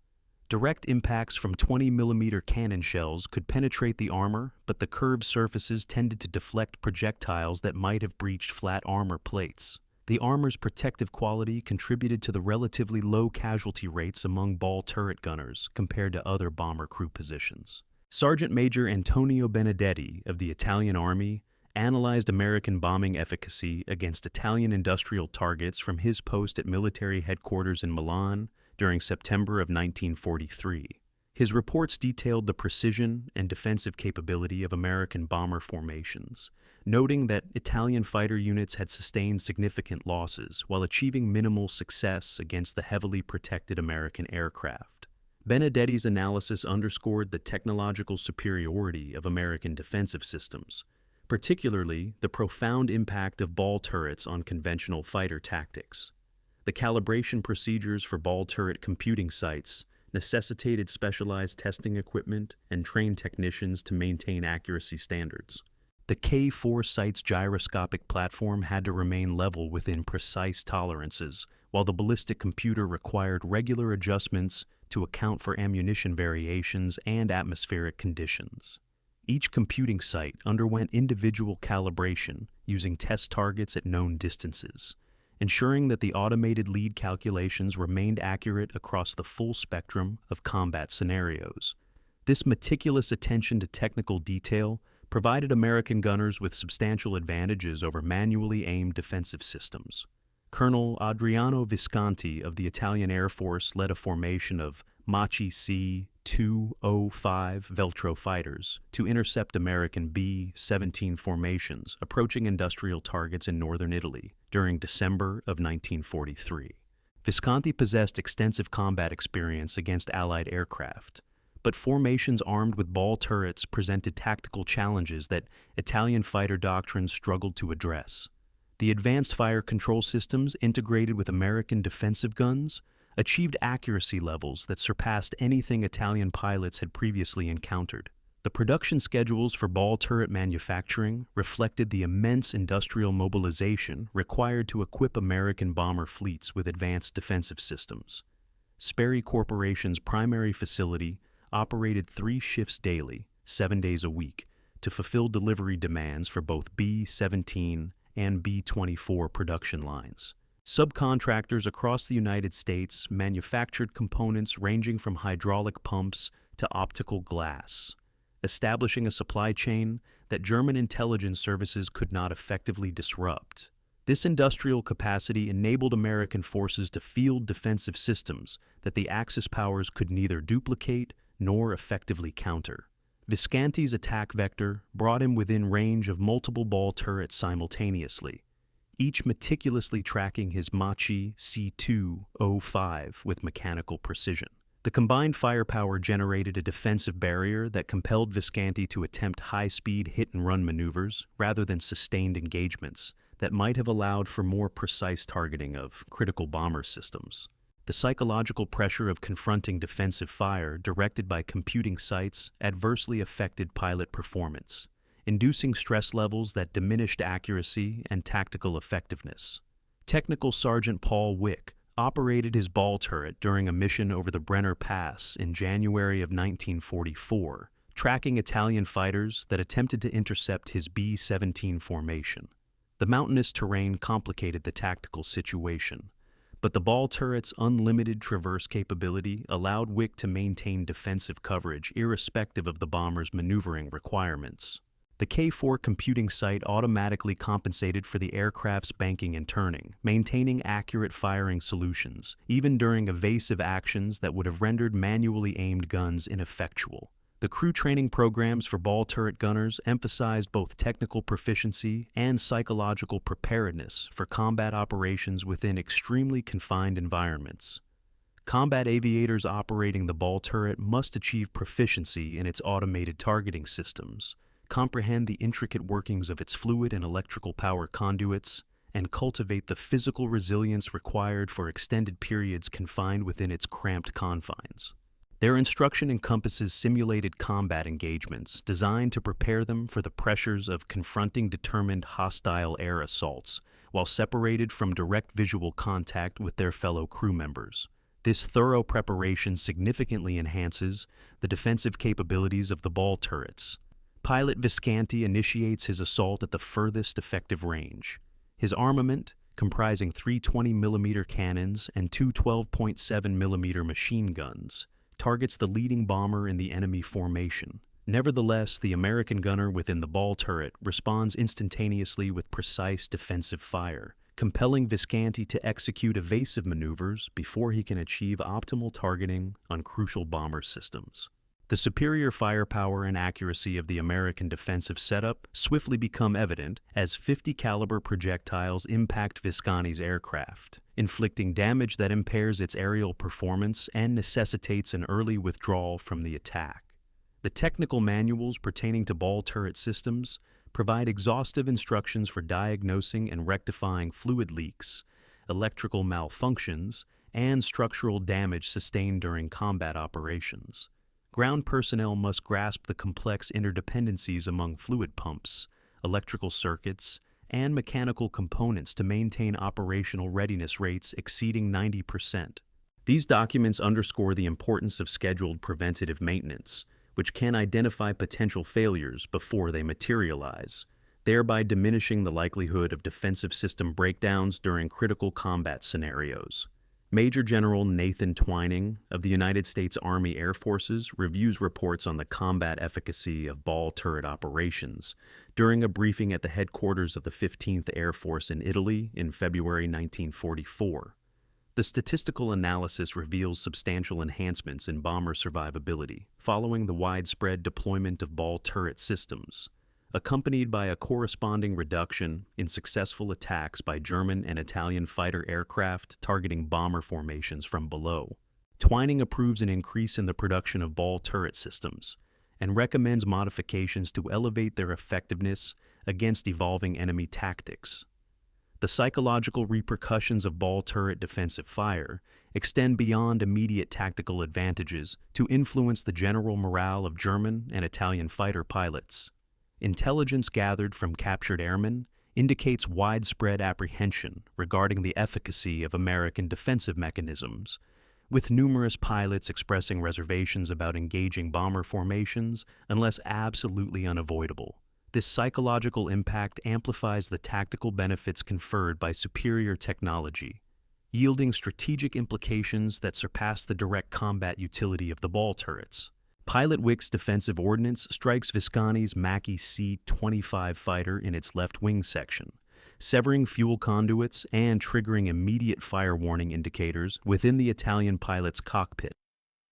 Direct impacts from 20mm cannon shells could penetrate the armor, but the curved surfaces tended to deflect projectiles that might have breached flat armor plates. The armor's protective quality contributed to the relatively low casualty rates among ball turret gunners compared to other bomber crew positions. Sergeant Major Antonio Benedetti of the Italian Army analyzed American bombing efficacy against Italian industrial targets from his post at military headquarters in Milan during September of 1943. His reports detailed the precision and defensive capability of American bomber formations, noting that Italian fighter units had sustained significant losses while achieving minimal success against the heavily protected American aircraft. Benedetti's analysis underscored the technological superiority of American defensive systems, particularly the profound impact of ball turrets on conventional fighter tactics. The calibration procedures for ball turret computing sites necessitated specialized testing equipment and trained technicians to maintain accuracy standards. The K-4 site's gyroscopic platform had to remain level within precise tolerances, while the ballistic computer required regular adjustments to account for ammunition variations and atmospheric conditions. Each computing site underwent individual calibration using test targets at known distances, ensuring that the automated lead calculations remained accurate across the full spectrum of combat scenarios. This meticulous attention to technical detail provided American gunners with substantial advantages over manually aimed defensive systems. Colonel Adriano Visconti of the Italian Air Force led a formation of Machi C-205 Veltro fighters to intercept American B-17 formations approaching industrial targets in northern Italy during December of 1943. Visconti possessed extensive combat experience against Allied aircraft, but formations armed with ball turrets presented tactical challenges that Italian fighter doctrines struggled to address. The advanced fire control systems integrated with American defensive guns achieved accuracy levels that surpassed anything Italian pilots had previously encountered. The production schedules for ball turret manufacturing reflected the immense industrial mobilization required to equip American bomber fleets with advanced defensive systems. Sperry Corporation's primary facility operated 3 shifts daily, 7 days a week, to fulfill delivery demands for both B-17 and B-24 production lines. Subcontractors across the United States manufactured components ranging from hydraulic pumps to optical glass, establishing a supply chain that German intelligence services could not effectively disrupt. This industrial capacity enabled American forces to field defensive systems that the Axis powers could neither duplicate nor effectively counter. Visconti's attack vector brought him within range of multiple ball turrets simultaneously, each meticulously tracking his Machi C-205 with mechanical precision. The combined firepower generated a defensive barrier that compelled Visconti to attempt high-speed hit-and-run maneuvers rather than sustained engagements that might have allowed for more precise targeting of critical bomber systems. The psychological pressure of confronting defensive fire directed by computing sites adversely affected pilot performance, inducing stress levels that diminished accuracy and tactical effectiveness. Technical Sergeant Paul Wick operated his ball turret during a mission over the Brenner Pass in January of 1944, tracking Italian fighters that attempted to intercept his B-17 formation. The mountainous terrain complicated the tactical situation, but the ball turret's unlimited traverse capability allowed Wick to maintain defensive coverage irrespective of the bomber's maneuvering requirements. The K-4 computing site automatically compensated for the aircraft's banking and turning, maintaining accurate firing solutions, even during evasive actions that would have rendered manually aimed guns ineffectual. The crew training programs for ball turret gunners emphasized both technical proficiency and psychological preparedness for combat operations within extremely confined environments. Combat aviators operating the ball turret must achieve proficiency in its automated targeting systems, comprehend the intricate workings of its fluid and electrical power conduits, and cultivate the physical resilience required for extended periods confined within its cramped confines. Their instruction encompasses simulated combat engagements designed to prepare them for the pressures of confronting determined hostile air assaults while separated from direct visual contact with their fellow crew members. This thorough preparation significantly enhances the defensive capabilities of the ball turrets. Pilot Visconti initiates his assault at the furthest effective range. His armament, comprising 3 20mm cannons and 2 12.7mm machine guns, targets the leading bomber in the enemy formation. Nevertheless, the American gunner within the ball turret responds instantaneously with precise defensive fire, compelling Visconti to execute evasive maneuvers before he can achieve optimal targeting on crucial bomber systems. The superior firepower and accuracy of the American defensive setup swiftly become evident as 50 caliber projectiles impact Visconti's aircraft, inflicting damage that impairs its aerial performance and necessitates an early withdrawal from the attack. The technical manuals pertaining to ball turret systems provide exhaustive instructions for diagnosing and rectifying fluid leaks, electrical malfunctions, and structural damage sustained during combat operations. Ground personnel must grasp the complex interdependencies among fluid pumps, electrical circuits, and mechanical components to maintain operational readiness rates exceeding 90%. These documents underscore the importance of scheduled preventative maintenance, which can identify potential failures before they materialize, thereby diminishing the likelihood of defensive system breakdowns during critical combat scenarios. Major General Nathan Twining of the United States Army Air Forces reviews reports on the combat efficacy of ball turret operations during a briefing at the headquarters of the 15th Air Force in Italy in February 1944. The statistical analysis reveals substantial enhancements in bomber survivability following the widespread deployment of ball turret systems, accompanied by a corresponding reduction in successful attacks by German and Italian fighter aircraft targeting bomber formations from below. Twining approves an increase in the production of ball turret systems and recommends modifications to elevate their effectiveness against evolving enemy tactics. The psychological repercussions of ball turret defensive fire extend beyond immediate tactical advantages to influence the general morale of German and Italian fighter pilots. Intelligence gathered from captured airmen indicates widespread apprehension regarding the efficacy of American defensive mechanisms, with numerous pilots expressing reservations about engaging bomber formations unless absolutely unavoidable. This psychological impact amplifies the tactical benefits conferred by superior technology, yielding strategic implications that surpass the direct combat utility of the ball turrets. Pilot Wick's defensive ordnance strikes Visconti's Macchi C-25 fighter in its left wing section, severing fuel conduits and triggering immediate fire warning indicators within the Italian pilot's cockpit.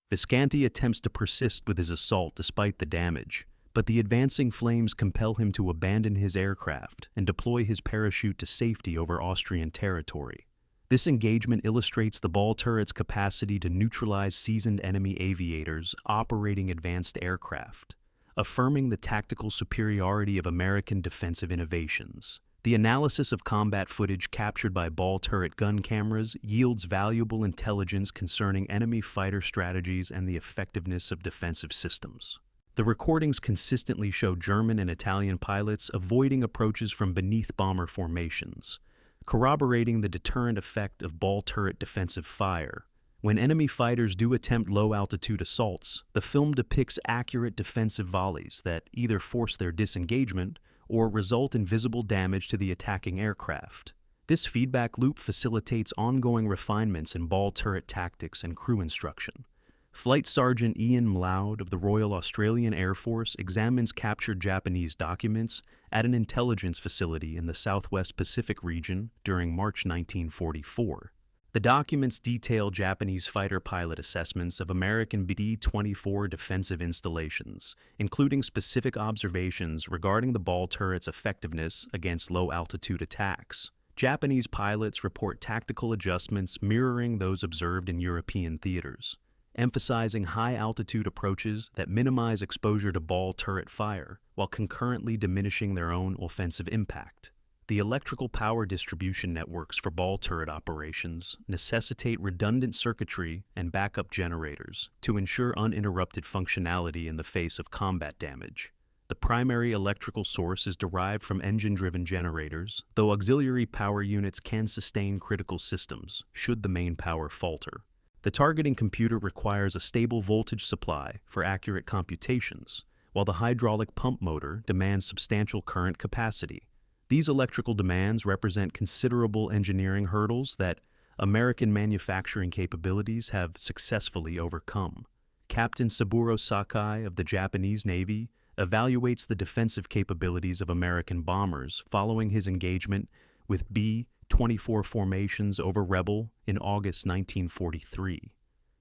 Visconti attempts to persist with his assault despite the damage, but the advancing flames compel him to abandon his aircraft and deploy his parachute to safety over Austrian territory. This engagement illustrates the ball turret's capacity to neutralize seasoned enemy aviators operating advanced aircraft, affirming the tactical superiority of American defensive innovations. The analysis of combat footage captured by ball turret gun cameras yields valuable intelligence concerning enemy fighter strategies and the effectiveness of defensive systems. The recordings consistently show German and Italian pilots avoiding approaches from beneath bomber formations, corroborating the deterrent effect of ball turret defensive fire. When enemy fighters do attempt low-altitude assaults, the film depicts accurate defensive volleys that either force their disengagement or result in visible damage to the attacking aircraft. This feedback loop facilitates ongoing refinements in ball turret tactics and crew instruction. Flight Sergeant Ian Mloud of the Royal Australian Air Force examines captured Japanese documents at an intelligence facility in the Southwest Pacific region during March 1944. The documents detail Japanese fighter pilot assessments of American B-24 defensive installations, including specific observations regarding the ball turret's effectiveness against low-altitude attacks. Japanese pilots report tactical adjustments mirroring those observed in European theaters, emphasizing high-altitude approaches that minimize exposure to ball turret fire while concurrently diminishing their own offensive impact. The electrical power distribution networks for ball turret operations necessitate redundant circuitry and backup generators to ensure uninterrupted functionality in the face of combat damage. The primary electrical source is derived from engine-driven generators, though auxiliary power units can sustain critical systems should the main power falter. The targeting computer requires a stable voltage supply for accurate computations, while the hydraulic pump motor demands substantial current capacity. These electrical demands represent considerable engineering hurdles that American manufacturing capabilities have successfully overcome. Captain Saburo Sakai of the Japanese Navy evaluates the defensive capabilities of American bombers following his engagement with B-24 formations over Rebel in August 1943.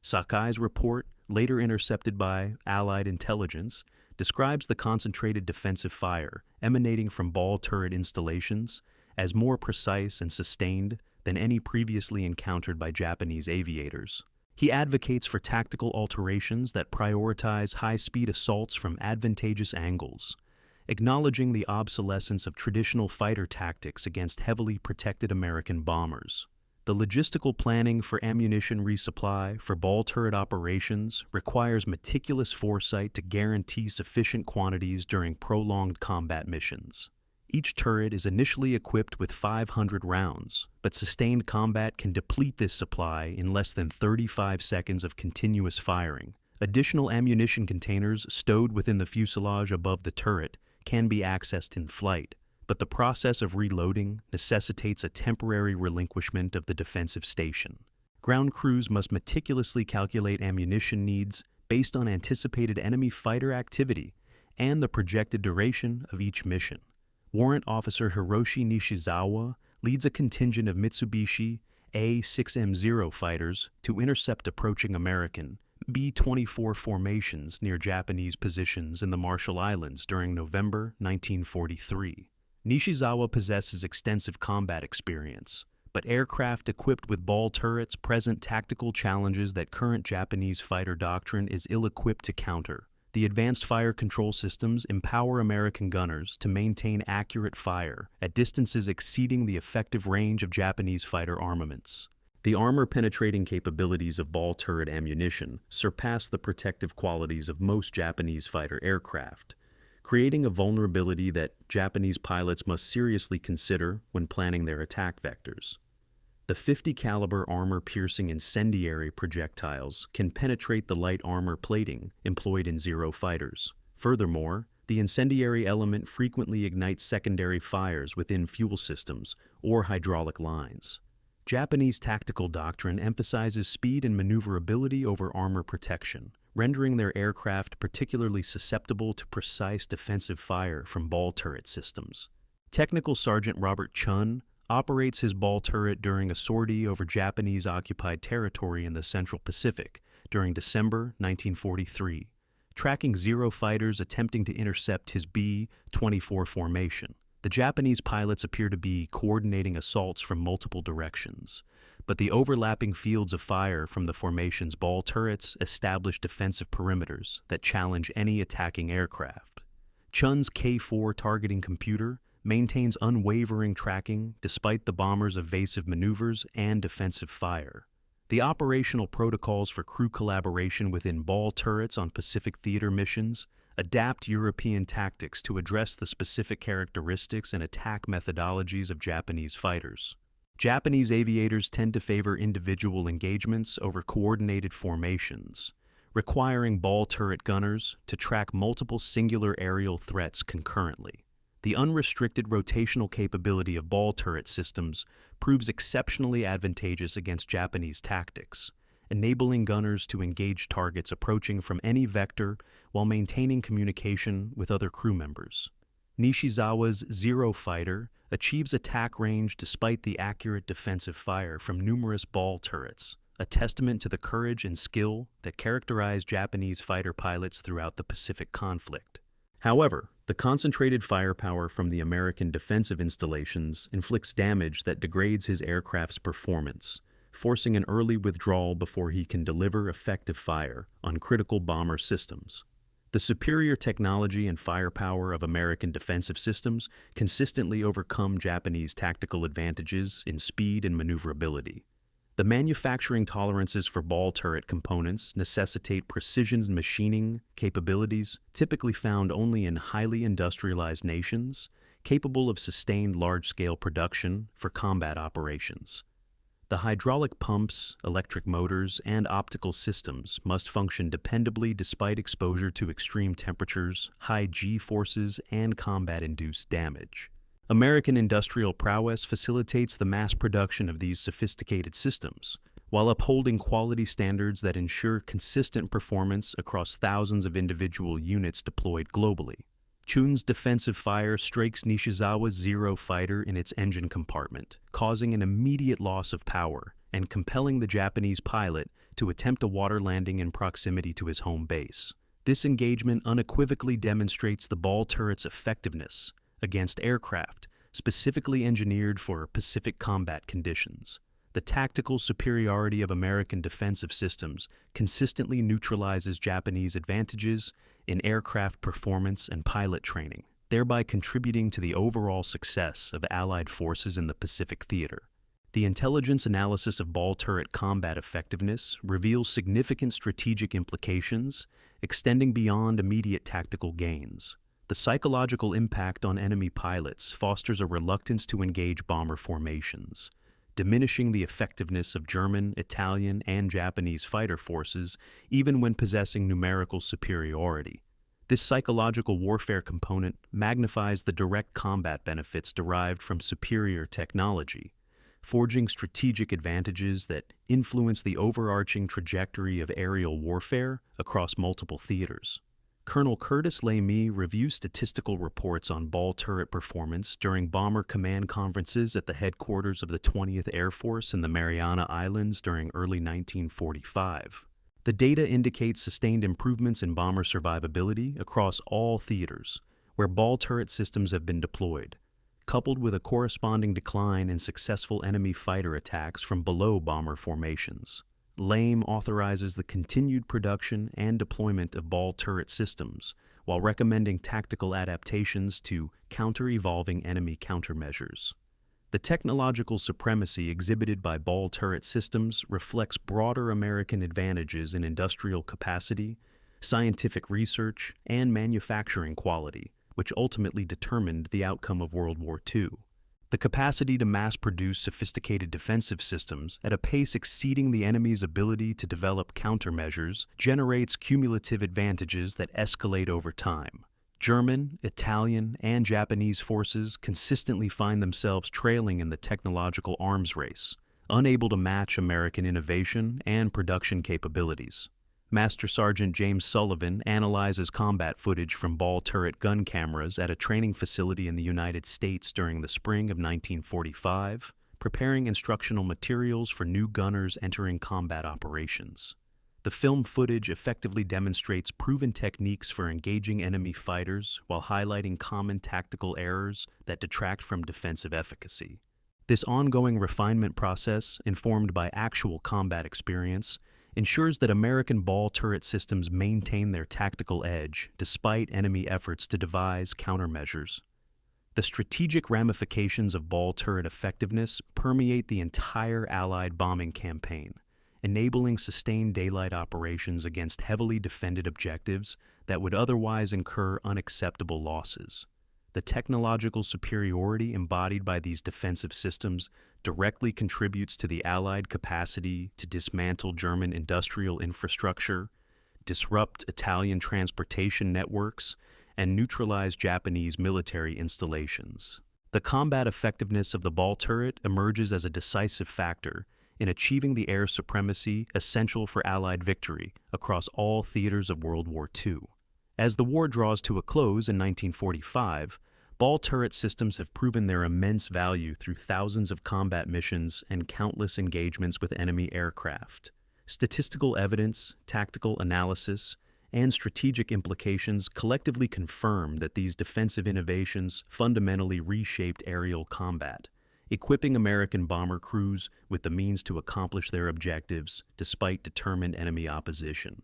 Sakai's report, later intercepted by Allied intelligence, describes the concentrated defensive fire emanating from ball turret installations as more precise and sustained than any previously encountered by Japanese aviators. He advocates for tactical alterations that prioritize high-speed assaults from advantageous angles, acknowledging the obsolescence of traditional fighter tactics against heavily protected American bombers. The logistical planning for ammunition resupply for ball turret operations requires meticulous foresight to guarantee sufficient quantities during prolonged combat missions. Each turret is initially equipped with 500 rounds, but sustained combat can deplete this supply in less than 35 seconds of continuous firing. Additional ammunition containers stowed within the fuselage above the turret can be accessed in flight, but the process of reloading necessitates a temporary relinquishment of the defensive station. Ground crews must meticulously calculate ammunition needs based on anticipated enemy fighter activity and the projected duration of each mission. Warrant Officer Hiroshi Nishizawa leads a contingent of Mitsubishi A-6M0 fighters to intercept approaching American B-24 formations near Japanese positions in the Marshall Islands during November 1943. Nishizawa possesses extensive combat experience, but aircraft equipped with ball turrets present tactical challenges that current Japanese fighter doctrine is ill-equipped to counter. The advanced fire control systems empower American gunners to maintain accurate fire at distances exceeding the effective range of Japanese fighter armaments. The armor-penetrating capabilities of ball turret ammunition surpass the protective qualities of most Japanese fighter aircraft, creating a vulnerability that Japanese pilots must seriously consider when planning their attack vectors. The 50 caliber armor-piercing incendiary projectiles can penetrate the light armor plating employed in Zero fighters. Furthermore, the incendiary element frequently ignites secondary fires within fuel systems or hydraulic lines. Japanese tactical doctrine emphasizes speed and maneuverability over armor protection, rendering their aircraft particularly susceptible to precise defensive fire from ball turret systems. Technical Sergeant Robert Chun operates his ball turret during a sortie over Japanese-occupied territory in the Central Pacific during December 1943, tracking Zero fighters attempting to intercept his B-24 formation. The Japanese pilots appear to be coordinating assaults from multiple directions, but the overlapping fields of fire from the formation's ball turrets establish defensive perimeters that challenge any attacking aircraft. Chun's K-4 targeting computer maintains unwavering tracking despite the bomber's evasive maneuvers and defensive fire. The operational protocols for crew collaboration within ball turrets on Pacific theater missions adapt European tactics to address the specific characteristics and attack methodologies of Japanese fighters. Japanese aviators tend to favor individual engagements over coordinated formations, requiring ball turret gunners to track multiple singular aerial threats concurrently. The unrestricted rotational capability of ball turret systems proves exceptionally advantageous against Japanese tactics, enabling gunners to engage targets approaching from any vector while maintaining communication with other crew members. Nishizawa's Zero fighter achieves attack range despite the accurate defensive fire from numerous ball turrets, a testament to the courage and skill that characterize Japanese fighter pilots throughout the Pacific conflict. However, the concentrated firepower from the American defensive installations inflicts damage that degrades his aircraft's performance, forcing an early withdrawal before he can deliver effective fire on critical bomber systems. The superior technology and firepower of American defensive systems consistently overcome Japanese tactical advantages in speed and maneuverability. The manufacturing tolerances for ball turret components necessitate precision machining capabilities typically found only in highly industrialized nations, capable of sustained large-scale production for combat operations. The hydraulic pumps, electric motors, and optical systems must function dependably despite exposure to extreme temperatures, high G-forces, and combat-induced damage. American industrial prowess facilitates the mass production of these sophisticated systems, while upholding quality standards that ensure consistent performance across thousands of individual units deployed globally. Chun's defensive fire strikes Nishizawa's Zero fighter in its engine compartment, causing an immediate loss of power and compelling the Japanese pilot to attempt a water landing in proximity to his home base. This engagement unequivocally demonstrates the ball turret's effectiveness against aircraft specifically engineered for Pacific combat conditions. The tactical superiority of American defensive systems consistently neutralizes Japanese advantages in aircraft performance and pilot training, thereby contributing to the overall success of Allied forces in the Pacific theater. The intelligence analysis of ball turret combat effectiveness reveals significant strategic implications, extending beyond immediate tactical gains. The psychological impact on enemy pilots fosters a reluctance to engage bomber formations, diminishing the effectiveness of German, Italian, and Japanese fighter forces even when possessing numerical superiority. This psychological warfare component magnifies the direct combat benefits derived from superior technology, forging strategic advantages that influence the overarching trajectory of aerial warfare across multiple theaters. Colonel Curtis Lamy reviews statistical reports on ball turret performance during bomber command conferences at the headquarters of the 20th Air Force in the Mariana Islands during early 1945. The data indicates sustained improvements in bomber survivability across all theaters where ball turret systems have been deployed, coupled with a corresponding decline in successful enemy fighter attacks from below bomber formations. Lame authorizes the continued production and deployment of ball turret systems, while recommending tactical adaptations to counter-evolving enemy countermeasures. The technological supremacy exhibited by ball turret systems reflects broader American advantages in industrial capacity, scientific research, and manufacturing quality, which ultimately determined the outcome of World War II. The capacity to mass-produce sophisticated defensive systems at a pace exceeding the enemy's ability to develop countermeasures generates cumulative advantages that escalate over time. German, Italian, and Japanese forces consistently find themselves trailing in the technological arms race, unable to match American innovation and production capabilities. Master Sergeant James Sullivan analyzes combat footage from ball turret gun cameras at a training facility in the United States during the spring of 1945, preparing instructional materials for new gunners entering combat operations. The film footage effectively demonstrates proven techniques for engaging enemy fighters while highlighting common tactical errors that detract from defensive efficacy. This ongoing refinement process, informed by actual combat experience, ensures that American ball turret systems maintain their tactical edge despite enemy efforts to devise countermeasures. The strategic ramifications of ball turret effectiveness permeate the entire Allied bombing campaign, enabling sustained daylight operations against heavily defended objectives that would otherwise incur unacceptable losses. The technological superiority embodied by these defensive systems directly contributes to the Allied capacity to dismantle German industrial infrastructure, disrupt Italian transportation networks, and neutralize Japanese military installations. The combat effectiveness of the ball turret emerges as a decisive factor in achieving the air supremacy essential for Allied victory across all theaters of World War II. As the war draws to a close in 1945, ball turret systems have proven their immense value through thousands of combat missions and countless engagements with enemy aircraft. Statistical evidence, tactical analysis, and strategic implications collectively confirm that these defensive innovations fundamentally reshaped aerial combat, equipping American bomber crews with the means to accomplish their objectives despite determined enemy opposition.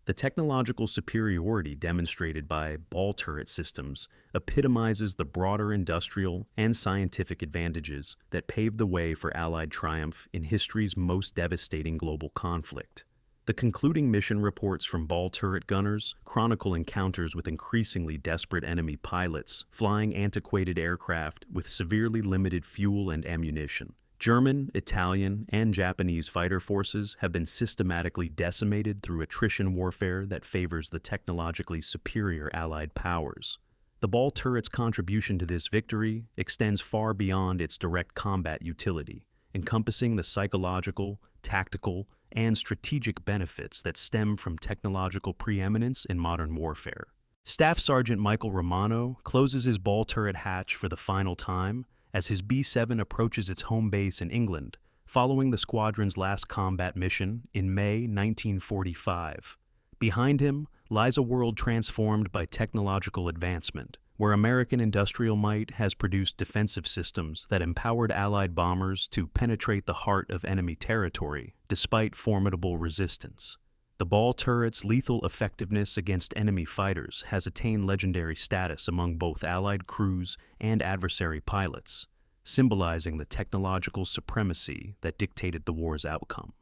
The technological superiority demonstrated by ball turret systems epitomizes the broader industrial and scientific advantages that paved the way for Allied triumph in history's most devastating global conflict. The concluding mission reports from ball turret gunners chronicle encounters with increasingly desperate enemy pilots flying antiquated aircraft with severely limited fuel and ammunition. German, Italian, and Japanese fighter forces have been systematically decimated through attrition warfare that favors the technologically superior Allied powers. The ball turret's contribution to this victory extends far beyond its direct combat utility, encompassing the psychological, tactical, and strategic benefits that stem from technological preeminence in modern warfare. Staff Sergeant Michael Romano closes his ball turret hatch for the final time as his B-7 approaches its home base in England, following the squadron's last combat mission in May 1945. Behind him lies a world transformed by technological advancement, where American industrial might has produced defensive systems that empowered Allied bombers to penetrate the heart of enemy territory despite formidable resistance. The ball turret's lethal effectiveness against enemy fighters has attained legendary status among both Allied crews and adversary pilots, symbolizing the technological supremacy that dictated the war's outcome.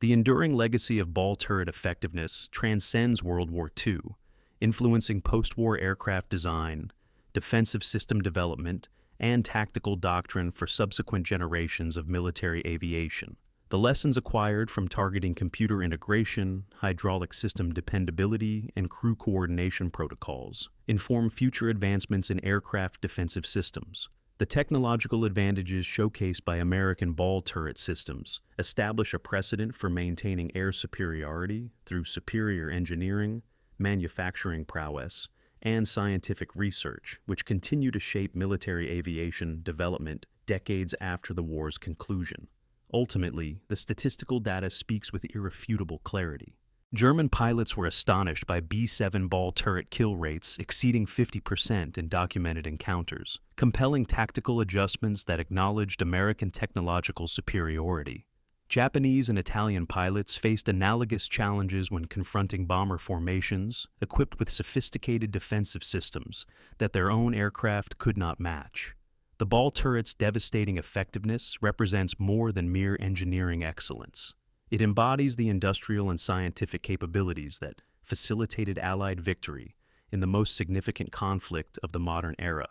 The enduring legacy of ball turret effectiveness transcends World War II, influencing post-war aircraft design, defensive system development, and tactical doctrine for subsequent generations of military aviation. The lessons acquired from targeting computer integration, hydraulic system dependability, and crew coordination protocols inform future advancements in aircraft defensive systems. The technological advantages showcased by American ball turret systems establish a precedent for maintaining air superiority through superior engineering, manufacturing prowess, and scientific research, which continue to shape military aviation development decades after the war's conclusion. Ultimately, the statistical data speaks with irrefutable clarity. German pilots were astonished by B-7 ball turret kill rates exceeding 50% in documented encounters, compelling tactical adjustments that acknowledged American technological superiority. Japanese and Italian pilots faced analogous challenges when confronting bomber formations equipped with sophisticated defensive systems that their own aircraft could not match. The ball turret's devastating effectiveness represents more than mere engineering excellence. It embodies the industrial and scientific capabilities that facilitated Allied victory in the most significant conflict of the modern era.